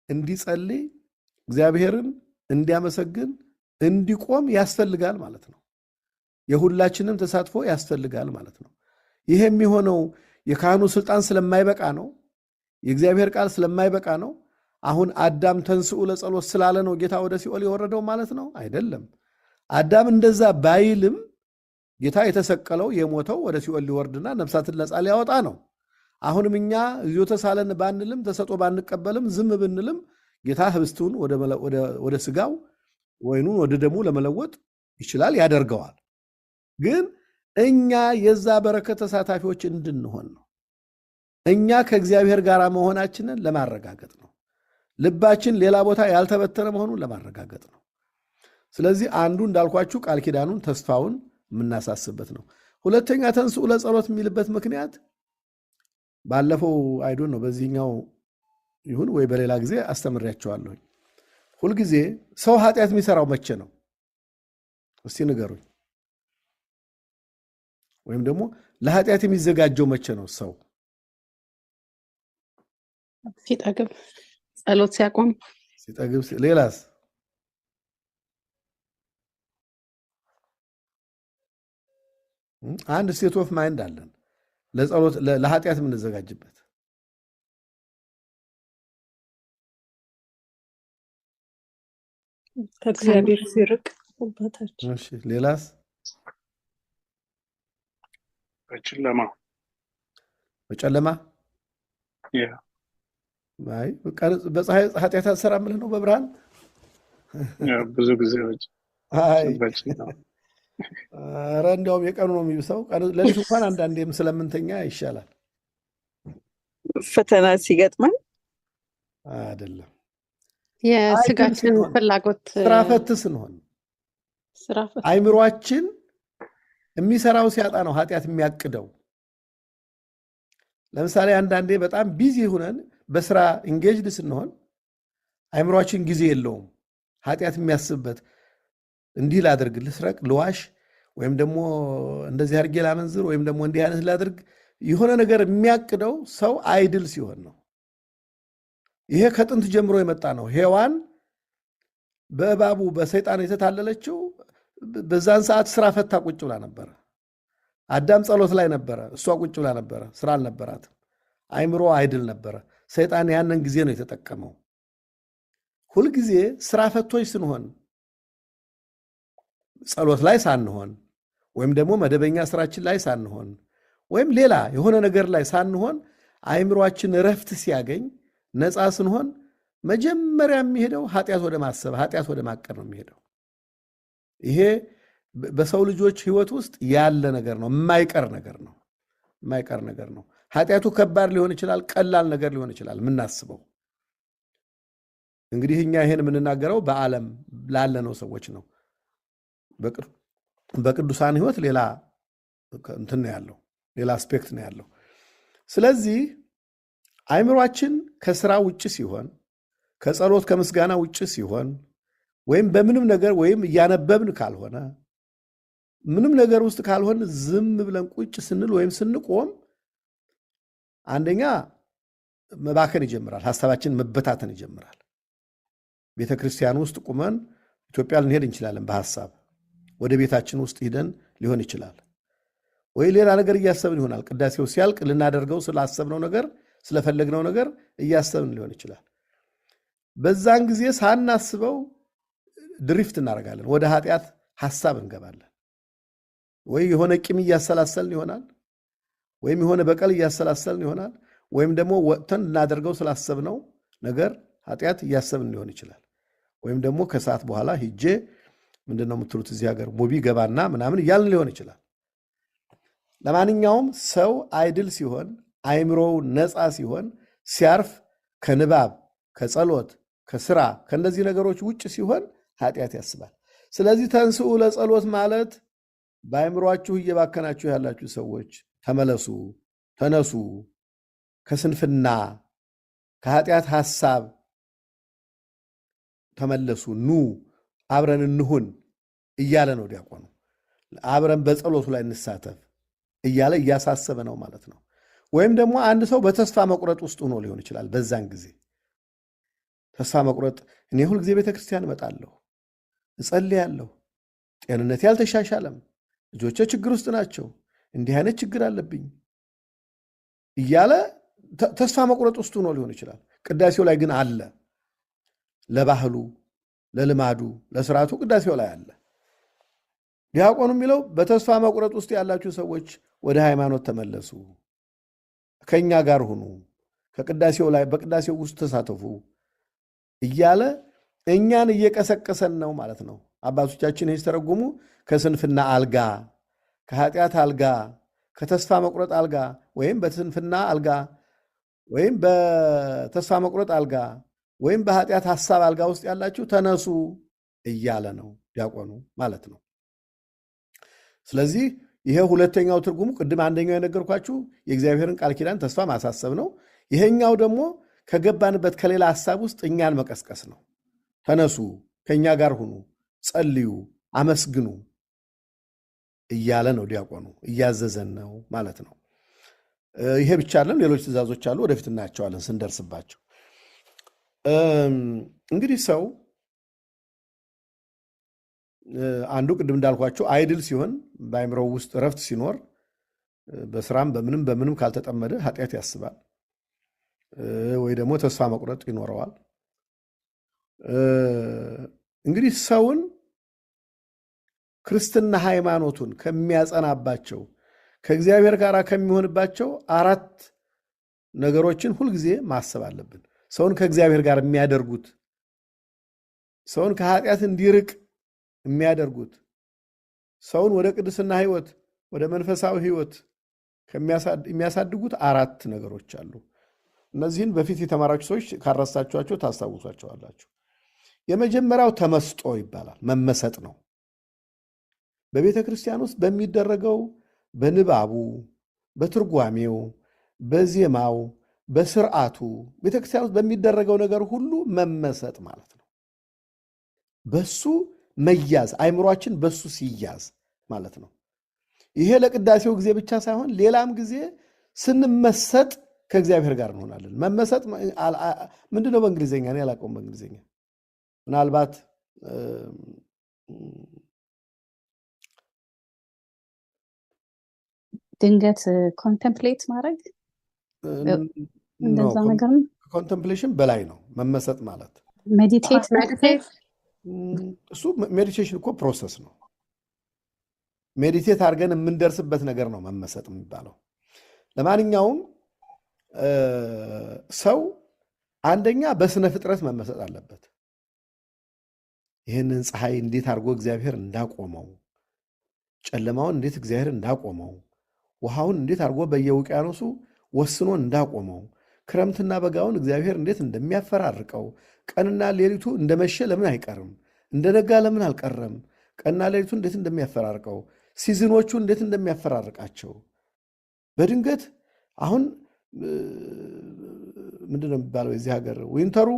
እንዲጸልይ፣ እግዚአብሔርን እንዲያመሰግን፣ እንዲቆም ያስፈልጋል ማለት ነው። የሁላችንም ተሳትፎ ያስፈልጋል ማለት ነው። ይሄ የሚሆነው የካህኑ ስልጣን ስለማይበቃ ነው። የእግዚአብሔር ቃል ስለማይበቃ ነው። አሁን አዳም ተንሥኡ ለጸሎት ስላለ ነው ጌታ ወደ ሲኦል የወረደው ማለት ነው? አይደለም። አዳም እንደዛ ባይልም ጌታ የተሰቀለው የሞተው ወደ ሲኦል ሊወርድና ነፍሳትን ነፃ ሊያወጣ ነው። አሁንም እኛ እዚሁ ተሳለን ባንልም ተሰጦ ባንቀበልም ዝም ብንልም ጌታ ህብስቱን ወደ ስጋው ወይኑን ወደ ደሙ ለመለወጥ ይችላል፣ ያደርገዋል። ግን እኛ የዛ በረከት ተሳታፊዎች እንድንሆን ነው። እኛ ከእግዚአብሔር ጋር መሆናችንን ለማረጋገጥ ነው። ልባችን ሌላ ቦታ ያልተበተነ መሆኑን ለማረጋገጥ ነው። ስለዚህ አንዱ እንዳልኳችሁ ቃል ኪዳኑን ተስፋውን የምናሳስበት ነው። ሁለተኛ ተንሥኡ ለጸሎት የሚልበት ምክንያት ባለፈው አይዶን ነው፣ በዚህኛው ይሁን ወይ በሌላ ጊዜ አስተምሬያቸዋለሁኝ። ሁልጊዜ ሰው ኃጢአት የሚሰራው መቼ ነው? እስቲ ንገሩኝ። ወይም ደግሞ ለኃጢአት የሚዘጋጀው መቼ ነው? ሰው ሲጠግብ፣ ጸሎት ሲያቆም፣ ሲጠግብ። ሌላስ? አንድ ስቴት ኦፍ ማይንድ አለን ለጸሎት ለኃጢአት የምንዘጋጅበት። ከእግዚአብሔር ሲርቅ። ሌላስ? በጨለማ በፀሐይ ኃጢአት አትሰራም ብለህ ነው? በብርሃን ብዙ ጊዜ ኧረ እንዲያውም የቀኑ ነው የሚብሰው። ለሊት እንኳን አንዳንዴም ስለምንተኛ ይሻላል። ፈተና ሲገጥመን አይደለም የስጋችን ስንሆን፣ ፍላጎት ስራ ፈት ስንሆን፣ ስራ ፈት አይምሯችን የሚሰራው ሲያጣ ነው ኃጢአት የሚያቅደው። ለምሳሌ አንዳንዴ በጣም ቢዚ ሆነን በስራ ኢንጌጅድ ስንሆን አይምሯችን ጊዜ የለውም ኃጢአት የሚያስብበት። እንዲህ ላድርግ፣ ልስረቅ፣ ልዋሽ፣ ወይም ደግሞ እንደዚህ አድርጌ ላመንዝር፣ ወይም ደግሞ እንዲህ አይነት ላድርግ፣ የሆነ ነገር የሚያቅደው ሰው አይድል ሲሆን ነው። ይሄ ከጥንት ጀምሮ የመጣ ነው። ሔዋን በእባቡ በሰይጣን የተታለለችው በዛን ሰዓት ስራ ፈታ ቁጭ ብላ ነበረ። አዳም ጸሎት ላይ ነበረ፣ እሷ ቁጭ ብላ ነበረ፣ ስራ አልነበራትም። አይምሮ አይድል ነበረ። ሰይጣን ያንን ጊዜ ነው የተጠቀመው። ሁልጊዜ ስራ ፈቶች ስንሆን፣ ጸሎት ላይ ሳንሆን፣ ወይም ደግሞ መደበኛ ስራችን ላይ ሳንሆን፣ ወይም ሌላ የሆነ ነገር ላይ ሳንሆን አይምሯችን እረፍት ሲያገኝ ነፃ ስንሆን መጀመሪያ የሚሄደው ኃጢአት ወደ ማሰብ፣ ኃጢአት ወደ ማቀድ ነው የሚሄደው። ይሄ በሰው ልጆች ህይወት ውስጥ ያለ ነገር ነው። የማይቀር ነገር ነው። የማይቀር ነገር ነው። ኃጢአቱ ከባድ ሊሆን ይችላል፣ ቀላል ነገር ሊሆን ይችላል የምናስበው። እንግዲህ እኛ ይሄን የምንናገረው በዓለም ላለነው ሰዎች ነው። በቅዱሳን ህይወት ሌላ እንትን ነው ያለው፣ ሌላ አስፔክት ነው ያለው። ስለዚህ አይምሯችን ከስራ ውጭ ሲሆን፣ ከጸሎት ከምስጋና ውጭ ሲሆን፣ ወይም በምንም ነገር ወይም እያነበብን ካልሆነ፣ ምንም ነገር ውስጥ ካልሆን ዝም ብለን ቁጭ ስንል ወይም ስንቆም አንደኛ መባከን ይጀምራል። ሐሳባችን መበታተን ይጀምራል። ቤተ ክርስቲያን ውስጥ ቁመን ኢትዮጵያ ልንሄድ እንችላለን። በሐሳብ ወደ ቤታችን ውስጥ ሂደን ሊሆን ይችላል። ወይ ሌላ ነገር እያሰብን ይሆናል። ቅዳሴው ሲያልቅ ልናደርገው ስላሰብነው ነገር፣ ስለፈለግነው ነገር እያሰብን ሊሆን ይችላል። በዛን ጊዜ ሳናስበው ድሪፍት እናደርጋለን። ወደ ኃጢአት ሐሳብ እንገባለን። ወይ የሆነ ቂም እያሰላሰልን ይሆናል፣ ወይም የሆነ በቀል እያሰላሰልን ይሆናል፣ ወይም ደግሞ ወጥተን ልናደርገው ስላሰብነው ነገር ኃጢአት እያሰብን ሊሆን ይችላል። ወይም ደግሞ ከሰዓት በኋላ ሂጄ ምንድን ነው የምትሉት እዚህ ሀገር ሙቪ ገባና ምናምን እያልን ሊሆን ይችላል። ለማንኛውም ሰው አይድል ሲሆን፣ አይምሮው ነፃ ሲሆን፣ ሲያርፍ፣ ከንባብ ከጸሎት ከስራ ከእነዚህ ነገሮች ውጭ ሲሆን ኃጢአት ያስባል። ስለዚህ ተንስኡ ለጸሎት ማለት በአይምሯችሁ እየባከናችሁ ያላችሁ ሰዎች ተመለሱ፣ ተነሱ፣ ከስንፍና ከኃጢአት ሐሳብ ተመለሱ፣ ኑ አብረን እንሁን እያለ ነው ዲያቆኑ። አብረን በጸሎቱ ላይ እንሳተፍ እያለ እያሳሰበ ነው ማለት ነው። ወይም ደግሞ አንድ ሰው በተስፋ መቁረጥ ውስጥ ሆኖ ሊሆን ይችላል። በዛን ጊዜ ተስፋ መቁረጥ፣ እኔ ሁልጊዜ ቤተክርስቲያን እመጣለሁ፣ እጸልያለሁ፣ ጤንነቴ አልተሻሻለም፣ ልጆቼ ችግር ውስጥ ናቸው፣ እንዲህ አይነት ችግር አለብኝ እያለ ተስፋ መቁረጥ ውስጥ ሆኖ ሊሆን ይችላል። ቅዳሴው ላይ ግን አለ። ለባህሉ፣ ለልማዱ፣ ለስርዓቱ ቅዳሴው ላይ አለ። ዲያቆኑ የሚለው በተስፋ መቁረጥ ውስጥ ያላችሁ ሰዎች ወደ ሃይማኖት ተመለሱ፣ ከእኛ ጋር ሁኑ፣ ከቅዳሴው ላይ በቅዳሴው ውስጥ ተሳተፉ እያለ እኛን እየቀሰቀሰን ነው ማለት ነው። አባቶቻችን ይህ ሲተረጉሙ ከስንፍና አልጋ፣ ከኃጢአት አልጋ፣ ከተስፋ መቁረጥ አልጋ ወይም በስንፍና አልጋ ወይም በተስፋ መቁረጥ አልጋ ወይም በኃጢአት ሐሳብ አልጋ ውስጥ ያላችሁ ተነሱ እያለ ነው ዲያቆኑ ማለት ነው። ስለዚህ ይሄ ሁለተኛው ትርጉሙ፣ ቅድም አንደኛው የነገርኳችሁ የእግዚአብሔርን ቃል ኪዳን ተስፋ ማሳሰብ ነው። ይሄኛው ደግሞ ከገባንበት ከሌላ ሐሳብ ውስጥ እኛን መቀስቀስ ነው። ተነሱ፣ ከእኛ ጋር ሁኑ፣ ጸልዩ፣ አመስግኑ እያለ ነው ዲያቆኑ፣ እያዘዘን ነው ማለት ነው። ይሄ ብቻ አይደለም፣ ሌሎች ትእዛዞች አሉ። ወደፊት እናያቸዋለን ስንደርስባቸው። እንግዲህ ሰው አንዱ ቅድም እንዳልኳቸው አይድል ሲሆን፣ በአእምሮው ውስጥ እረፍት ሲኖር፣ በስራም በምንም ካልተጠመደ ኃጢአት ያስባል ወይ ደግሞ ተስፋ መቁረጥ ይኖረዋል። እንግዲህ ሰውን ክርስትና ሃይማኖቱን ከሚያጸናባቸው ከእግዚአብሔር ጋር ከሚሆንባቸው 4 ነገሮችን ሁልጊዜ ማሰብ አለብን። ሰውን ከእግዚአብሔር ጋር የሚያደርጉት፣ ሰውን ከኃጢአት እንዲርቅ የሚያደርጉት፣ ሰውን ወደ ቅድስና ሕይወት ወደ መንፈሳዊ ሕይወት የሚያሳድጉት 4 ነገሮች አሉ። እነዚህን በፊት የተማራችሁ ሰዎች ካረሳችኋቸው ታስታውሷቸዋላችሁ። የመጀመሪያው ተመስጦ ይባላል፣ መመሰጥ ነው። በቤተ ክርስቲያን ውስጥ በሚደረገው በንባቡ፣ በትርጓሜው፣ በዜማው፣ በስርዓቱ ቤተ ክርስቲያን ውስጥ በሚደረገው ነገር ሁሉ መመሰጥ ማለት ነው። በሱ መያዝ፣ አይምሯችን በሱ ሲያዝ ማለት ነው። ይሄ ለቅዳሴው ጊዜ ብቻ ሳይሆን ሌላም ጊዜ ስንመሰጥ ከእግዚአብሔር ጋር እንሆናለን። መመሰጥ ምንድነው በእንግሊዝኛ? እኔ አላውቀውም በእንግሊዝኛ። ምናልባት ድንገት ኮንተምፕሌት ማድረግ እንደዛ ነገር ነው። ኮንተምፕሌሽን በላይ ነው መመሰጥ ማለት። ሜዲቴት እሱ ሜዲቴሽን እኮ ፕሮሰስ ነው። ሜዲቴት አድርገን የምንደርስበት ነገር ነው መመሰጥ የሚባለው። ለማንኛውም ሰው አንደኛ በስነ ፍጥረት መመሰጥ አለበት። ይህንን ፀሐይ እንዴት አድርጎ እግዚአብሔር እንዳቆመው፣ ጨለማውን እንዴት እግዚአብሔር እንዳቆመው፣ ውሃውን እንዴት አድርጎ በየውቅያኖሱ ወስኖ እንዳቆመው፣ ክረምትና በጋውን እግዚአብሔር እንዴት እንደሚያፈራርቀው፣ ቀንና ሌሊቱ እንደመሸ ለምን አይቀርም፣ እንደነጋ ለምን አልቀረም፣ ቀንና ሌሊቱ እንዴት እንደሚያፈራርቀው፣ ሲዝኖቹ እንዴት እንደሚያፈራርቃቸው። በድንገት አሁን ምንድነው የሚባለው የዚህ ሀገር ዊንተሩ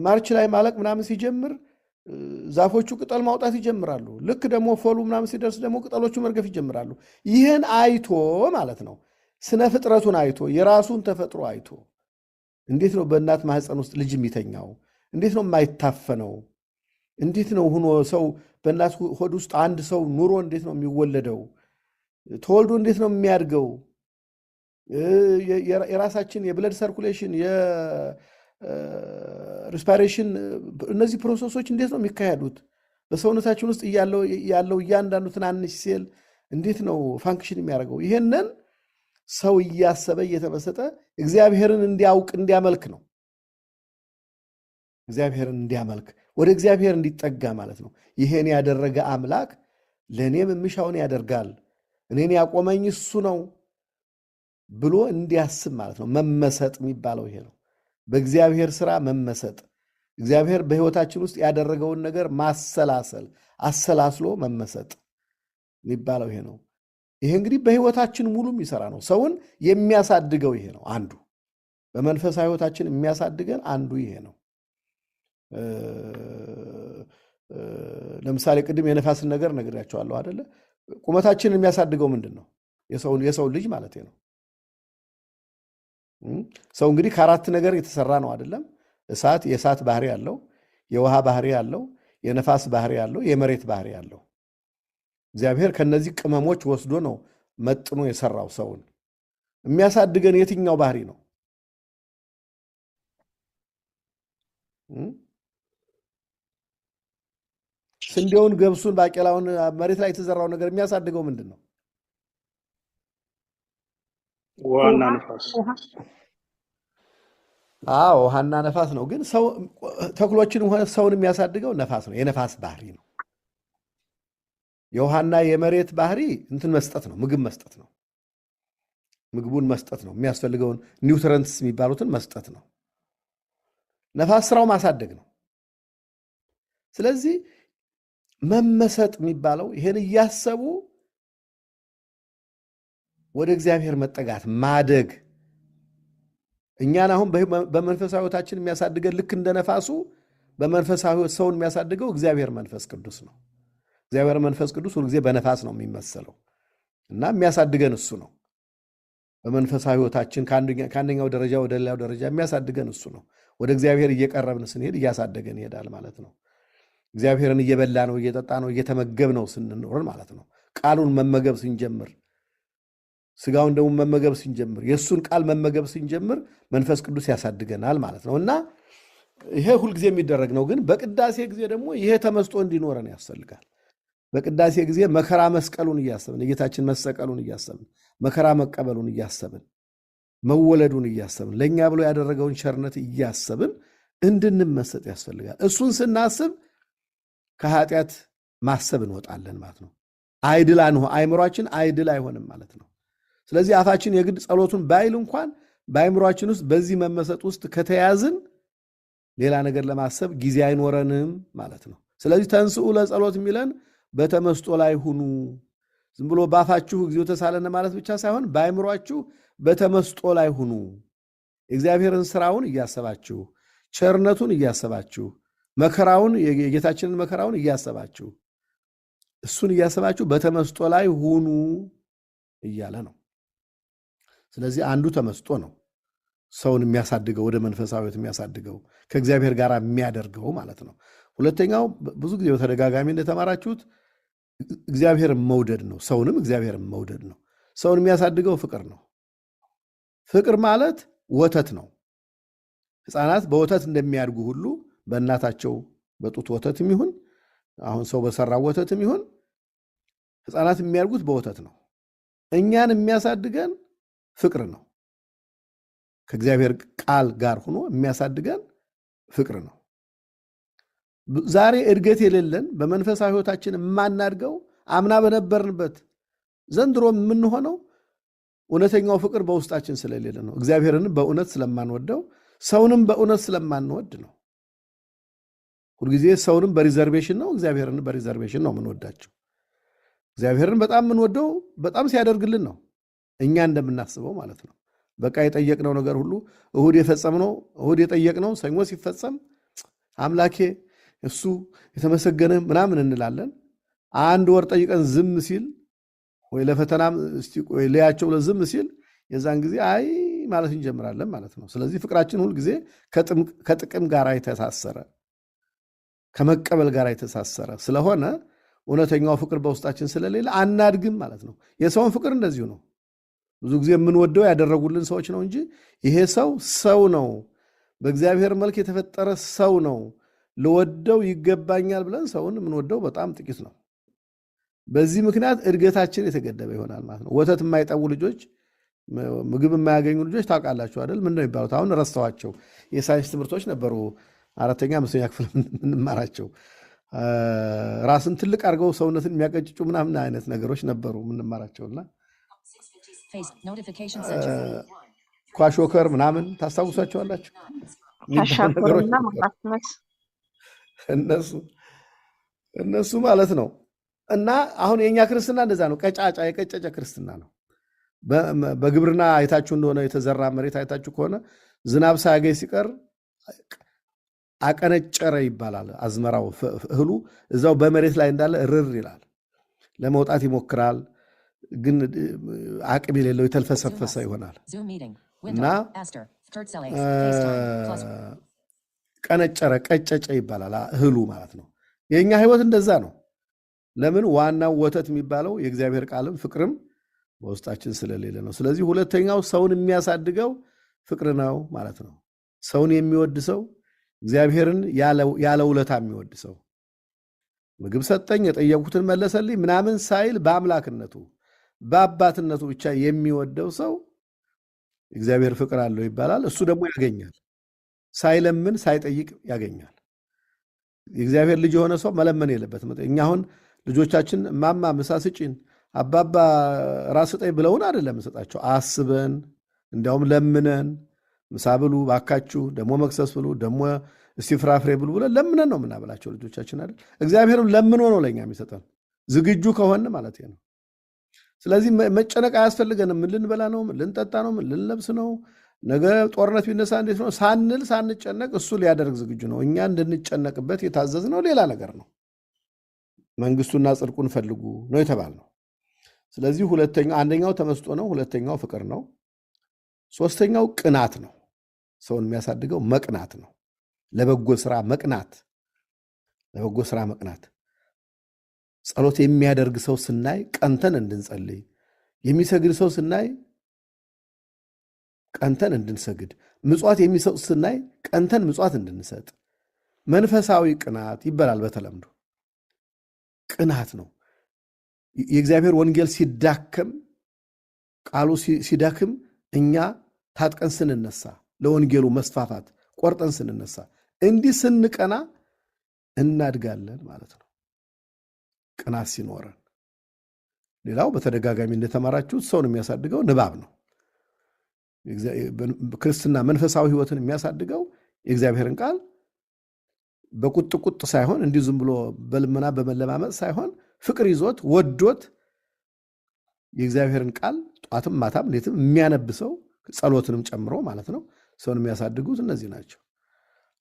ማርች ላይ ማለቅ ምናምን ሲጀምር ዛፎቹ ቅጠል ማውጣት ይጀምራሉ። ልክ ደግሞ ፎሉ ምናምን ሲደርስ ደግሞ ቅጠሎቹ መርገፍ ይጀምራሉ። ይህን አይቶ ማለት ነው፣ ስነ ፍጥረቱን አይቶ የራሱን ተፈጥሮ አይቶ እንዴት ነው በእናት ማህፀን ውስጥ ልጅ የሚተኛው? እንዴት ነው የማይታፈነው? እንዴት ነው ሆኖ ሰው በእናት ሆድ ውስጥ አንድ ሰው ኑሮ እንዴት ነው የሚወለደው? ተወልዶ እንዴት ነው የሚያድገው? የራሳችን የብለድ ሰርኩሌሽን የሪስፓይሬሽን እነዚህ ፕሮሰሶች እንዴት ነው የሚካሄዱት? በሰውነታችን ውስጥ ያለው እያንዳንዱ ትናንሽ ሴል እንዴት ነው ፋንክሽን የሚያደርገው? ይሄንን ሰው እያሰበ እየተመሰጠ እግዚአብሔርን እንዲያውቅ እንዲያመልክ ነው። እግዚአብሔርን እንዲያመልክ ወደ እግዚአብሔር እንዲጠጋ ማለት ነው። ይሄን ያደረገ አምላክ ለእኔም የምሻውን ያደርጋል፣ እኔን ያቆመኝ እሱ ነው ብሎ እንዲያስብ ማለት ነው። መመሰጥ የሚባለው ይሄ ነው። በእግዚአብሔር ስራ መመሰጥ፣ እግዚአብሔር በሕይወታችን ውስጥ ያደረገውን ነገር ማሰላሰል፣ አሰላስሎ መመሰጥ የሚባለው ይሄ ነው። ይሄ እንግዲህ በሕይወታችን ሙሉ የሚሰራ ነው። ሰውን የሚያሳድገው ይሄ ነው። አንዱ በመንፈሳዊ ሕይወታችን የሚያሳድገን አንዱ ይሄ ነው። ለምሳሌ ቅድም የነፋስን ነገር ነግሬያቸዋለሁ አይደለ? ቁመታችንን የሚያሳድገው ምንድን ነው? የሰው ልጅ ማለት ነው። ሰው እንግዲህ ከአራት ነገር የተሰራ ነው አይደለም? የእሳት ባህሪ ያለው፣ የውሃ ባህሪ ያለው፣ የነፋስ ባህሪ ያለው፣ የመሬት ባህሪ ያለው። እግዚአብሔር ከነዚህ ቅመሞች ወስዶ ነው መጥኖ የሰራው ሰውን። የሚያሳድገን የትኛው ባህሪ ነው? ስንዴውን፣ ገብሱን፣ ባቄላውን መሬት ላይ የተዘራው ነገር የሚያሳድገው ምንድን ነው? ውሃና ነፋስ። ውሃና ነፋስ ነው። ግን ተክሎችን ሰውን የሚያሳድገው ነፋስ ነው። የነፋስ ባህሪ ነው። የውሃና የመሬት ባህሪ እንትን መስጠት ነው፣ ምግብ መስጠት ነው። ምግቡን መስጠት ነው። የሚያስፈልገውን ኒውትረንትስ የሚባሉትን መስጠት ነው። ነፋስ ስራው ማሳደግ ነው። ስለዚህ መመሰጥ የሚባለው ይሄን እያሰቡ ወደ እግዚአብሔር መጠጋት፣ ማደግ። እኛን አሁን በመንፈሳዊ ሕይወታችን የሚያሳድገን ልክ እንደ ነፋሱ በመንፈሳዊ ሕይወት ሰውን የሚያሳድገው እግዚአብሔር መንፈስ ቅዱስ ነው። እግዚአብሔር መንፈስ ቅዱስ ሁልጊዜ በነፋስ ነው የሚመሰለው እና የሚያሳድገን እሱ ነው። በመንፈሳዊ ሕይወታችን ከአንደኛው ደረጃ ወደ ሌላው ደረጃ የሚያሳድገን እሱ ነው። ወደ እግዚአብሔር እየቀረብን ስንሄድ እያሳደገን ይሄዳል ማለት ነው። እግዚአብሔርን እየበላ ነው፣ እየጠጣ ነው፣ እየተመገብ ነው ስንኖር ማለት ነው። ቃሉን መመገብ ስንጀምር፣ ስጋውን ደግሞ መመገብ ስንጀምር፣ የእሱን ቃል መመገብ ስንጀምር መንፈስ ቅዱስ ያሳድገናል ማለት ነው እና ይሄ ሁልጊዜ የሚደረግ ነው። ግን በቅዳሴ ጊዜ ደግሞ ይሄ ተመስጦ እንዲኖረን ያስፈልጋል። በቅዳሴ ጊዜ መከራ መስቀሉን እያሰብን፣ የጌታችን መሰቀሉን እያሰብን፣ መከራ መቀበሉን እያሰብን፣ መወለዱን እያሰብን፣ ለእኛ ብሎ ያደረገውን ቸርነት እያሰብን እንድንመሰጥ ያስፈልጋል። እሱን ስናስብ ከኃጢአት ማሰብ እንወጣለን ማለት ነው። አይድል አይምሯችን አይድል አይሆንም ማለት ነው። ስለዚህ አፋችን የግድ ጸሎቱን ባይል እንኳን በአይምሯችን ውስጥ በዚህ መመሰጥ ውስጥ ከተያዝን ሌላ ነገር ለማሰብ ጊዜ አይኖረንም ማለት ነው። ስለዚህ ተንስኡ ለጸሎት የሚለን በተመስጦ ላይ ሁኑ። ዝም ብሎ ባፋችሁ እግዚኦ ተሳለነ ማለት ብቻ ሳይሆን በአይምሯችሁ በተመስጦ ላይ ሁኑ። የእግዚአብሔርን ስራውን እያሰባችሁ፣ ቸርነቱን እያሰባችሁ፣ መከራውን የጌታችንን መከራውን እያሰባችሁ፣ እሱን እያሰባችሁ በተመስጦ ላይ ሁኑ እያለ ነው። ስለዚህ አንዱ ተመስጦ ነው፣ ሰውን የሚያሳድገው ወደ መንፈሳዊት የሚያሳድገው ከእግዚአብሔር ጋር የሚያደርገው ማለት ነው። ሁለተኛው ብዙ ጊዜ በተደጋጋሚ እንደተማራችሁት እግዚአብሔርን መውደድ ነው። ሰውንም እግዚአብሔርን መውደድ ነው። ሰውን የሚያሳድገው ፍቅር ነው። ፍቅር ማለት ወተት ነው። ሕፃናት በወተት እንደሚያድጉ ሁሉ በእናታቸው በጡት ወተትም ይሁን አሁን ሰው በሰራው ወተትም ይሁን ሕፃናት የሚያድጉት በወተት ነው። እኛን የሚያሳድገን ፍቅር ነው። ከእግዚአብሔር ቃል ጋር ሆኖ የሚያሳድገን ፍቅር ነው። ዛሬ እድገት የሌለን በመንፈሳዊ ሕይወታችን የማናድገው አምና በነበርንበት ዘንድሮ የምንሆነው እውነተኛው ፍቅር በውስጣችን ስለሌለ ነው። እግዚአብሔርን በእውነት ስለማንወደው፣ ሰውንም በእውነት ስለማንወድ ነው። ሁልጊዜ ሰውንም በሪዘርቬሽን ነው፣ እግዚአብሔርን በሪዘርቬሽን ነው የምንወዳቸው። እግዚአብሔርን በጣም የምንወደው በጣም ሲያደርግልን ነው፣ እኛ እንደምናስበው ማለት ነው። በቃ የጠየቅነው ነገር ሁሉ እሁድ የፈጸምነው እሁድ የጠየቅነው ሰኞ ሲፈጸም አምላኬ እሱ የተመሰገነ ምናምን እንላለን። አንድ ወር ጠይቀን ዝም ሲል ወይ ለፈተናም ወይ ለያቸው ዝም ሲል የዛን ጊዜ አይ ማለት እንጀምራለን ማለት ነው። ስለዚህ ፍቅራችን ሁል ጊዜ ከጥቅም ጋር የተሳሰረ ከመቀበል ጋር የተሳሰረ ስለሆነ እውነተኛው ፍቅር በውስጣችን ስለሌለ አናድግም ማለት ነው። የሰውን ፍቅር እንደዚሁ ነው። ብዙ ጊዜ የምንወደው ያደረጉልን ሰዎች ነው እንጂ ይሄ ሰው ነው፣ በእግዚአብሔር መልክ የተፈጠረ ሰው ነው፣ ልወደው ይገባኛል ብለን ሰውን የምንወደው በጣም ጥቂት ነው። በዚህ ምክንያት እድገታችን የተገደበ ይሆናል ማለት ነው። ወተት የማይጠቡ ልጆች፣ ምግብ የማያገኙ ልጆች ታውቃላችሁ አይደል? ምንድን ነው የሚባሉት? አሁን ረስተዋቸው። የሳይንስ ትምህርቶች ነበሩ 4ኛ 5ኛ ክፍል የምንማራቸው። ራስን ትልቅ አድርገው ሰውነትን የሚያቀጭጩ ምናምን አይነት ነገሮች ነበሩ የምንማራቸውና ኳሾከር ምናምን ታስታውሷቸዋላችሁ? ተሻኮርና ማጥመት እነሱ ማለት ነው። እና አሁን የእኛ ክርስትና እንደዛ ነው። ቀጫጫ የቀጨጨ ክርስትና ነው። በግብርና አይታችሁ እንደሆነ የተዘራ መሬት አይታችሁ ከሆነ ዝናብ ሳያገኝ ሲቀር አቀነጨረ ይባላል። አዝመራው እህሉ እዛው በመሬት ላይ እንዳለ ርር ይላል። ለመውጣት ይሞክራል፣ ግን አቅም የሌለው የተልፈሰፈሰ ይሆናል እና ቀነጨረ ቀጨጨ ይባላል እህሉ ማለት ነው። የእኛ ህይወት እንደዛ ነው። ለምን? ዋናው ወተት የሚባለው የእግዚአብሔር ቃልም ፍቅርም በውስጣችን ስለሌለ ነው። ስለዚህ ሁለተኛው ሰውን የሚያሳድገው ፍቅር ነው ማለት ነው። ሰውን የሚወድ ሰው እግዚአብሔርን ያለ ውለታ የሚወድ ሰው ምግብ ሰጠኝ፣ የጠየቁትን መለሰልኝ ምናምን ሳይል በአምላክነቱ በአባትነቱ ብቻ የሚወደው ሰው እግዚአብሔር ፍቅር አለው ይባላል። እሱ ደግሞ ያገኛል። ሳይለምን ሳይጠይቅ ያገኛል። የእግዚአብሔር ልጅ የሆነ ሰው መለመን የለበትም። እኛ አሁን ልጆቻችን ማማ ምሳ ስጪን፣ አባባ ራስ ስጠኝ ብለውን አይደለም እንሰጣቸው። አስበን እንዲያውም ለምነን ምሳ ብሉ ባካችሁ፣ ደግሞ መክሰስ ብሉ፣ ደግሞ እስቲ ፍራፍሬ ብሉ ብለን ለምነን ነው የምናበላቸው ልጆቻችን አይደል? እግዚአብሔርም ለምኖ ነው ለእኛ የሚሰጠን ዝግጁ ከሆን ማለት ነው። ስለዚህ መጨነቅ አያስፈልገንም። ምን ልንበላ ነው? ምን ልንጠጣ ነው? ምን ልንለብስ ነው? ነገ ጦርነት ቢነሳ እንዴት ነው ሳንል ሳንጨነቅ እሱ ሊያደርግ ዝግጁ ነው። እኛ እንድንጨነቅበት የታዘዝነው ሌላ ነገር ነው። መንግስቱና ጽድቁን ፈልጉ ነው የተባልነው። ስለዚህ አንደኛው ተመስጦ ነው፣ ሁለተኛው ፍቅር ነው፣ ሶስተኛው ቅናት ነው። ሰውን የሚያሳድገው መቅናት ነው። ለበጎ ስራ መቅናት፣ ለበጎ ስራ መቅናት። ጸሎት የሚያደርግ ሰው ስናይ ቀንተን እንድንጸልይ፣ የሚሰግድ ሰው ስናይ ቀንተን እንድንሰግድ፣ ምጽዋት የሚሰጥ ስናይ ቀንተን ምጽዋት እንድንሰጥ፣ መንፈሳዊ ቅናት ይባላል በተለምዶ። ቅናት ነው። የእግዚአብሔር ወንጌል ሲዳከም፣ ቃሉ ሲዳክም፣ እኛ ታጥቀን ስንነሳ፣ ለወንጌሉ መስፋፋት ቆርጠን ስንነሳ፣ እንዲህ ስንቀና እናድጋለን ማለት ነው። ቅናት ሲኖረን። ሌላው በተደጋጋሚ እንደተማራችሁት ሰውን የሚያሳድገው ንባብ ነው። ክርስትና መንፈሳዊ ሕይወትን የሚያሳድገው የእግዚአብሔርን ቃል በቁጥቁጥ ሳይሆን እንዲሁ ዝም ብሎ በልመና በመለማመጥ ሳይሆን ፍቅር ይዞት ወዶት የእግዚአብሔርን ቃል ጧትም ማታም ሌትም የሚያነብሰው ጸሎትንም ጨምሮ ማለት ነው ሰውን የሚያሳድጉት እነዚህ ናቸው።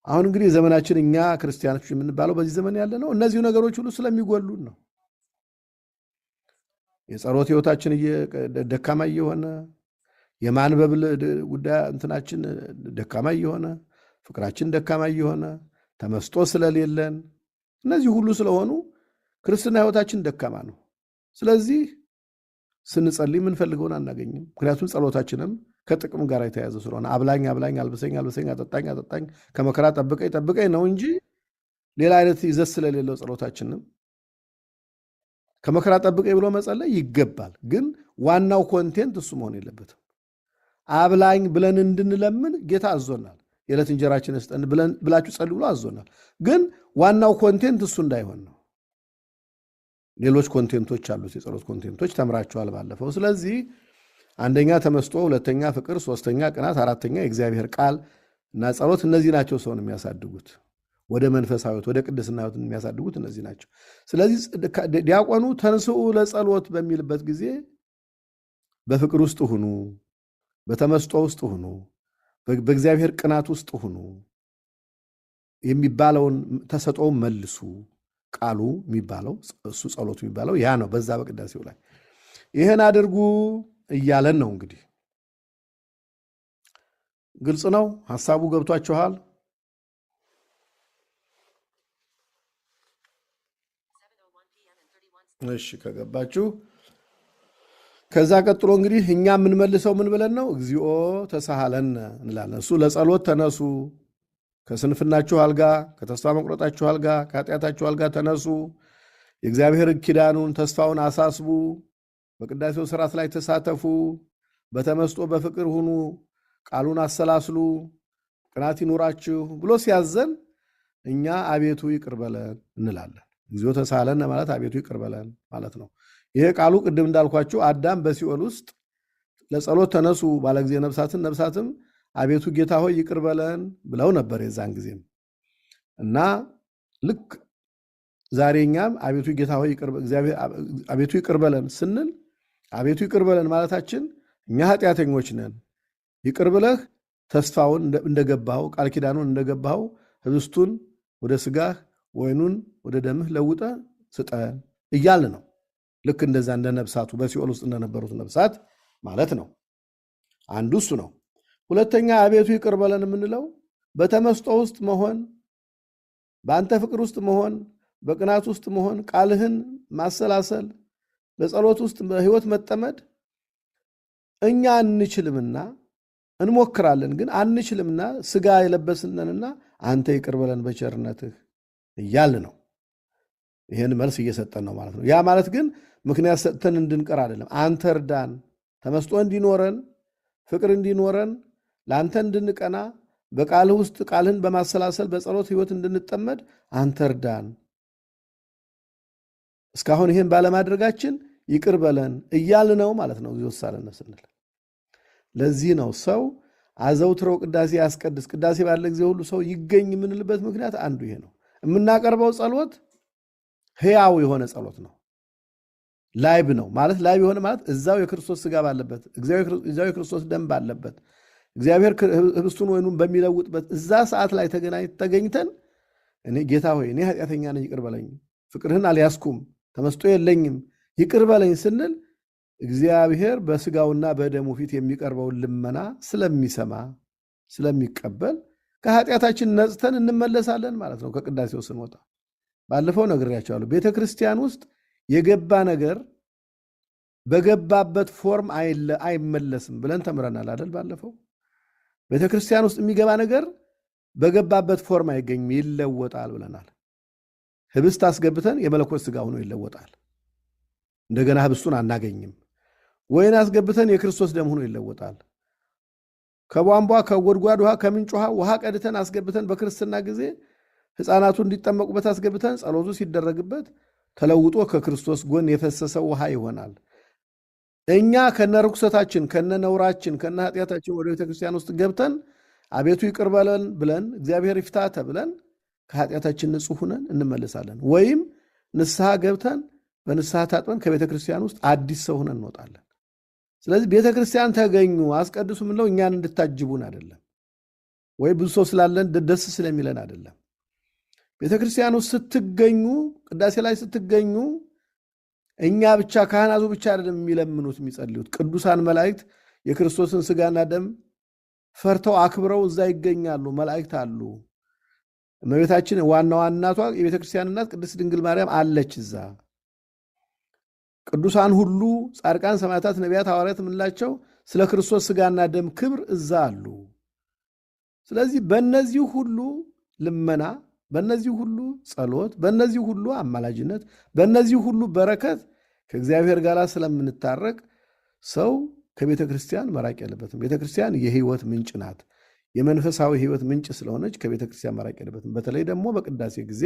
አሁን እንግዲህ ዘመናችን እኛ ክርስቲያኖች የምንባለው በዚህ ዘመን ያለ ነው እነዚሁ ነገሮች ሁሉ ስለሚጎሉን ነው። የጸሎት ህይወታችን ደካማ እየሆነ የማንበብ ጉዳይ እንትናችን ደካማ እየሆነ ፍቅራችን ደካማ እየሆነ ተመስጦ ስለሌለን እነዚህ ሁሉ ስለሆኑ ክርስትና ህይወታችን ደካማ ነው። ስለዚህ ስንጸልይ የምንፈልገውን አናገኝም። ምክንያቱም ጸሎታችንም ከጥቅም ጋር የተያዘ ስለሆነ አብላኝ አብላኝ፣ አልብሰኝ አልብሰኝ፣ አጠጣኝ አጠጣኝ፣ ከመከራ ጠብቀኝ ጠብቀኝ ነው እንጂ ሌላ አይነት ይዘት ስለሌለው ጸሎታችንም ከመከራ ጠብቀኝ ብሎ መጸለይ ይገባል። ግን ዋናው ኮንቴንት እሱ መሆን የለበትም። አብላኝ ብለን እንድንለምን ጌታ አዞናል። የዕለት እንጀራችን ስጠን ብላችሁ ጸልዩ ብሎ አዞናል። ግን ዋናው ኮንቴንት እሱ እንዳይሆን ነው። ሌሎች ኮንቴንቶች አሉት፣ የጸሎት ኮንቴንቶች ተምራችኋል ባለፈው። ስለዚህ አንደኛ ተመስጦ፣ ሁለተኛ ፍቅር፣ ሶስተኛ ቅናት፣ አራተኛ የእግዚአብሔር ቃል እና ጸሎት፣ እነዚህ ናቸው ሰውን የሚያሳድጉት ወደ መንፈሳዊት ወደ ቅድስና ሕይወት የሚያሳድጉት እነዚህ ናቸው። ስለዚህ ዲያቆኑ ተንሥኡ ለጸሎት በሚልበት ጊዜ በፍቅር ውስጥ ሁኑ፣ በተመስጦ ውስጥ ሁኑ፣ በእግዚአብሔር ቅናት ውስጥ ሁኑ የሚባለውን ተሰጦውን መልሱ። ቃሉ የሚባለው እሱ ጸሎቱ የሚባለው ያ ነው። በዛ በቅዳሴው ላይ ይህን አድርጉ እያለን ነው። እንግዲህ ግልጽ ነው፣ ሐሳቡ ገብቷችኋል? እሺ ከገባችሁ ከዛ ቀጥሎ እንግዲህ እኛ የምንመልሰው ምን ብለን ነው? እግዚኦ ተሳሃለን እንላለን። እሱ ለጸሎት ተነሱ፣ ከስንፍናችሁ አልጋ፣ ከተስፋ መቁረጣችሁ አልጋ፣ ከኃጢአታችሁ አልጋ ተነሱ፣ የእግዚአብሔር ኪዳኑን ተስፋውን አሳስቡ፣ በቅዳሴው ስርዓት ላይ ተሳተፉ፣ በተመስጦ በፍቅር ሁኑ፣ ቃሉን አሰላስሉ፣ ቅናት ይኑራችሁ ብሎ ሲያዘን እኛ አቤቱ ይቅር በለን እንላለን። እግዚኦ ተሳሃለን ማለት አቤቱ ይቅር በለን ማለት ነው። ይሄ ቃሉ ቅድም እንዳልኳችሁ አዳም በሲኦል ውስጥ ለጸሎት ተነሱ ባለ ጊዜ ነፍሳትም አቤቱ ጌታ ሆይ ይቅር በለን ብለው ነበር የዛን ጊዜም። እና ልክ ዛሬ እኛም አቤቱ ጌታ ሆይ አቤቱ ይቅር በለን ስንል አቤቱ ይቅር በለን ማለታችን እኛ ኃጢአተኞች ነን፣ ይቅር ብለህ ተስፋውን እንደገባኸው ቃል ኪዳኑን እንደገባኸው ህብስቱን ወደ ስጋህ ወይኑን ወደ ደምህ ለውጠ ስጠን እያልን ነው። ልክ እንደዛ እንደ ነፍሳቱ በሲኦል ውስጥ እንደነበሩት ነፍሳት ማለት ነው። አንዱ እሱ ነው። ሁለተኛ አቤቱ ይቅር በለን የምንለው በተመስጦ ውስጥ መሆን፣ በአንተ ፍቅር ውስጥ መሆን፣ በቅናት ውስጥ መሆን፣ ቃልህን ማሰላሰል፣ በጸሎት ውስጥ በህይወት መጠመድ እኛ አንችልምና እንሞክራለን፣ ግን አንችልምና ስጋ የለበስነንና አንተ ይቅር በለን በቸርነትህ እያል ነው። ይህን መልስ እየሰጠን ነው ማለት ነው። ያ ማለት ግን ምክንያት ሰጥተን እንድንቀር አይደለም። አንተ እርዳን፣ ተመስጦ እንዲኖረን፣ ፍቅር እንዲኖረን፣ ለአንተ እንድንቀና፣ በቃልህ ውስጥ ቃልህን በማሰላሰል በጸሎት ህይወት እንድንጠመድ አንተ እርዳን። እስካሁን ይህን ባለማድረጋችን ይቅር በለን እያል ነው ማለት ነው። እግዚኦ ተሳሃለን ስንል ለዚህ ነው ሰው አዘውትረው ቅዳሴ ያስቀድስ፣ ቅዳሴ ባለ ጊዜ ሁሉ ሰው ይገኝ የምንልበት ምክንያት አንዱ ይሄ ነው። የምናቀርበው ጸሎት ሕያው የሆነ ጸሎት ነው። ላይብ ነው ማለት ላይብ የሆነ ማለት እዛው የክርስቶስ ስጋ ባለበት፣ እዛው የክርስቶስ ደም ባለበት፣ እግዚአብሔር ህብስቱን ወይኑን በሚለውጥበት እዛ ሰዓት ላይ ተገኝተን እኔ ጌታ ሆይ እኔ ኃጢአተኛ ነኝ ይቅር በለኝ፣ ፍቅርህን አልያዝኩም፣ ተመስጦ የለኝም ይቅር በለኝ ስንል እግዚአብሔር በስጋውና በደሙ ፊት የሚቀርበውን ልመና ስለሚሰማ ስለሚቀበል ከኃጢአታችን ነጽተን እንመለሳለን ማለት ነው። ከቅዳሴው ስንወጣ ባለፈው ነግሬያቸዋለሁ። ቤተ ክርስቲያን ውስጥ የገባ ነገር በገባበት ፎርም አይመለስም ብለን ተምረናል አይደል? ባለፈው ቤተ ክርስቲያን ውስጥ የሚገባ ነገር በገባበት ፎርም አይገኝም፣ ይለወጣል ብለናል። ህብስት አስገብተን የመለኮት ስጋ ሆኖ ይለወጣል። እንደገና ህብስቱን አናገኝም። ወይን አስገብተን የክርስቶስ ደም ሆኖ ይለወጣል። ከቧንቧ ከጎድጓድ ውሃ ከምንጭ ውሃ ቀድተን አስገብተን በክርስትና ጊዜ ሕፃናቱ እንዲጠመቁበት አስገብተን ጸሎቱ ሲደረግበት ተለውጦ ከክርስቶስ ጎን የፈሰሰው ውሃ ይሆናል። እኛ ከነ ርኩሰታችን ከነ ነውራችን ከነ ኃጢአታችን ወደ ቤተክርስቲያን ውስጥ ገብተን አቤቱ ይቅር በለን ብለን እግዚአብሔር ይፍታ ተብለን ከኃጢአታችን ንጹሕ ሆነን እንመለሳለን። ወይም ንስሐ ገብተን በንስሐ ታጥበን ከቤተ ክርስቲያን ውስጥ አዲስ ሰው ሆነን እንወጣለን። ስለዚህ ቤተ ክርስቲያን ተገኙ አስቀድሱ ምንለው እኛን እንድታጅቡን አይደለም፣ ወይ ብዙ ሰው ስላለን ደስ ስለሚለን አይደለም። ቤተ ክርስቲያን ውስጥ ስትገኙ፣ ቅዳሴ ላይ ስትገኙ እኛ ብቻ ካህናቱ ብቻ አይደለም የሚለምኑት የሚጸልዩት። ቅዱሳን መላእክት የክርስቶስን ሥጋና ደም ፈርተው አክብረው እዛ ይገኛሉ። መላእክት አሉ። እመቤታችን ዋናዋ እናቷ የቤተ ክርስቲያን እናት ቅድስት ድንግል ማርያም አለች እዛ። ቅዱሳን ሁሉ ጻድቃን፣ ሰማዕታት፣ ነቢያት፣ ሐዋርያት የምንላቸው ስለ ክርስቶስ ሥጋና ደም ክብር እዛ አሉ። ስለዚህ በእነዚህ ሁሉ ልመና፣ በእነዚህ ሁሉ ጸሎት፣ በእነዚህ ሁሉ አማላጅነት፣ በእነዚህ ሁሉ በረከት ከእግዚአብሔር ጋር ስለምንታረቅ ሰው ከቤተ ክርስቲያን መራቅ የለበትም። ቤተ ክርስቲያን የሕይወት ምንጭ ናት። የመንፈሳዊ ሕይወት ምንጭ ስለሆነች ከቤተ ክርስቲያን መራቅ የለበትም። በተለይ ደግሞ በቅዳሴ ጊዜ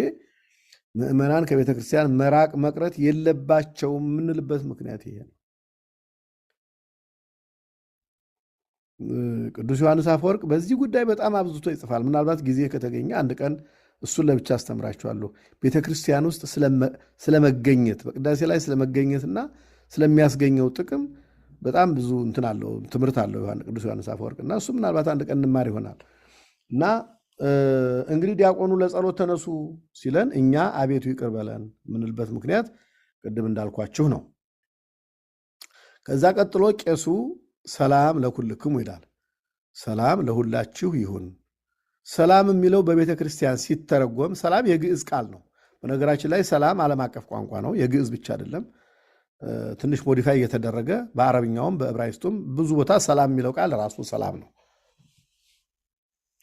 ምእመናን ከቤተ ክርስቲያን መራቅ መቅረት የለባቸውም የምንልበት ምክንያት ይሄ ነው። ቅዱስ ዮሐንስ አፈወርቅ በዚህ ጉዳይ በጣም አብዝቶ ይጽፋል። ምናልባት ጊዜ ከተገኘ አንድ ቀን እሱን ለብቻ አስተምራችኋለሁ። ቤተ ክርስቲያን ውስጥ ስለመገኘት፣ በቅዳሴ ላይ ስለመገኘትና ስለሚያስገኘው ጥቅም በጣም ብዙ እንትን አለው፣ ትምህርት አለው ቅዱስ ዮሐንስ አፈወርቅ እና እሱ ምናልባት አንድ ቀን እንማር ይሆናል። እና እንግዲህ ዲያቆኑ ለጸሎት ተነሱ ሲለን እኛ አቤቱ ይቅር በለን የምንልበት ምክንያት ቅድም እንዳልኳችሁ ነው። ከዛ ቀጥሎ ቄሱ ሰላም ለኩልክሙ ይላል። ሰላም ለሁላችሁ ይሁን። ሰላም የሚለው በቤተ ክርስቲያን ሲተረጎም ሰላም የግዕዝ ቃል ነው። በነገራችን ላይ ሰላም ዓለም አቀፍ ቋንቋ ነው፣ የግዕዝ ብቻ አይደለም። ትንሽ ሞዲፋይ እየተደረገ በአረብኛውም በዕብራይስጡም ብዙ ቦታ ሰላም የሚለው ቃል ራሱ ሰላም ነው።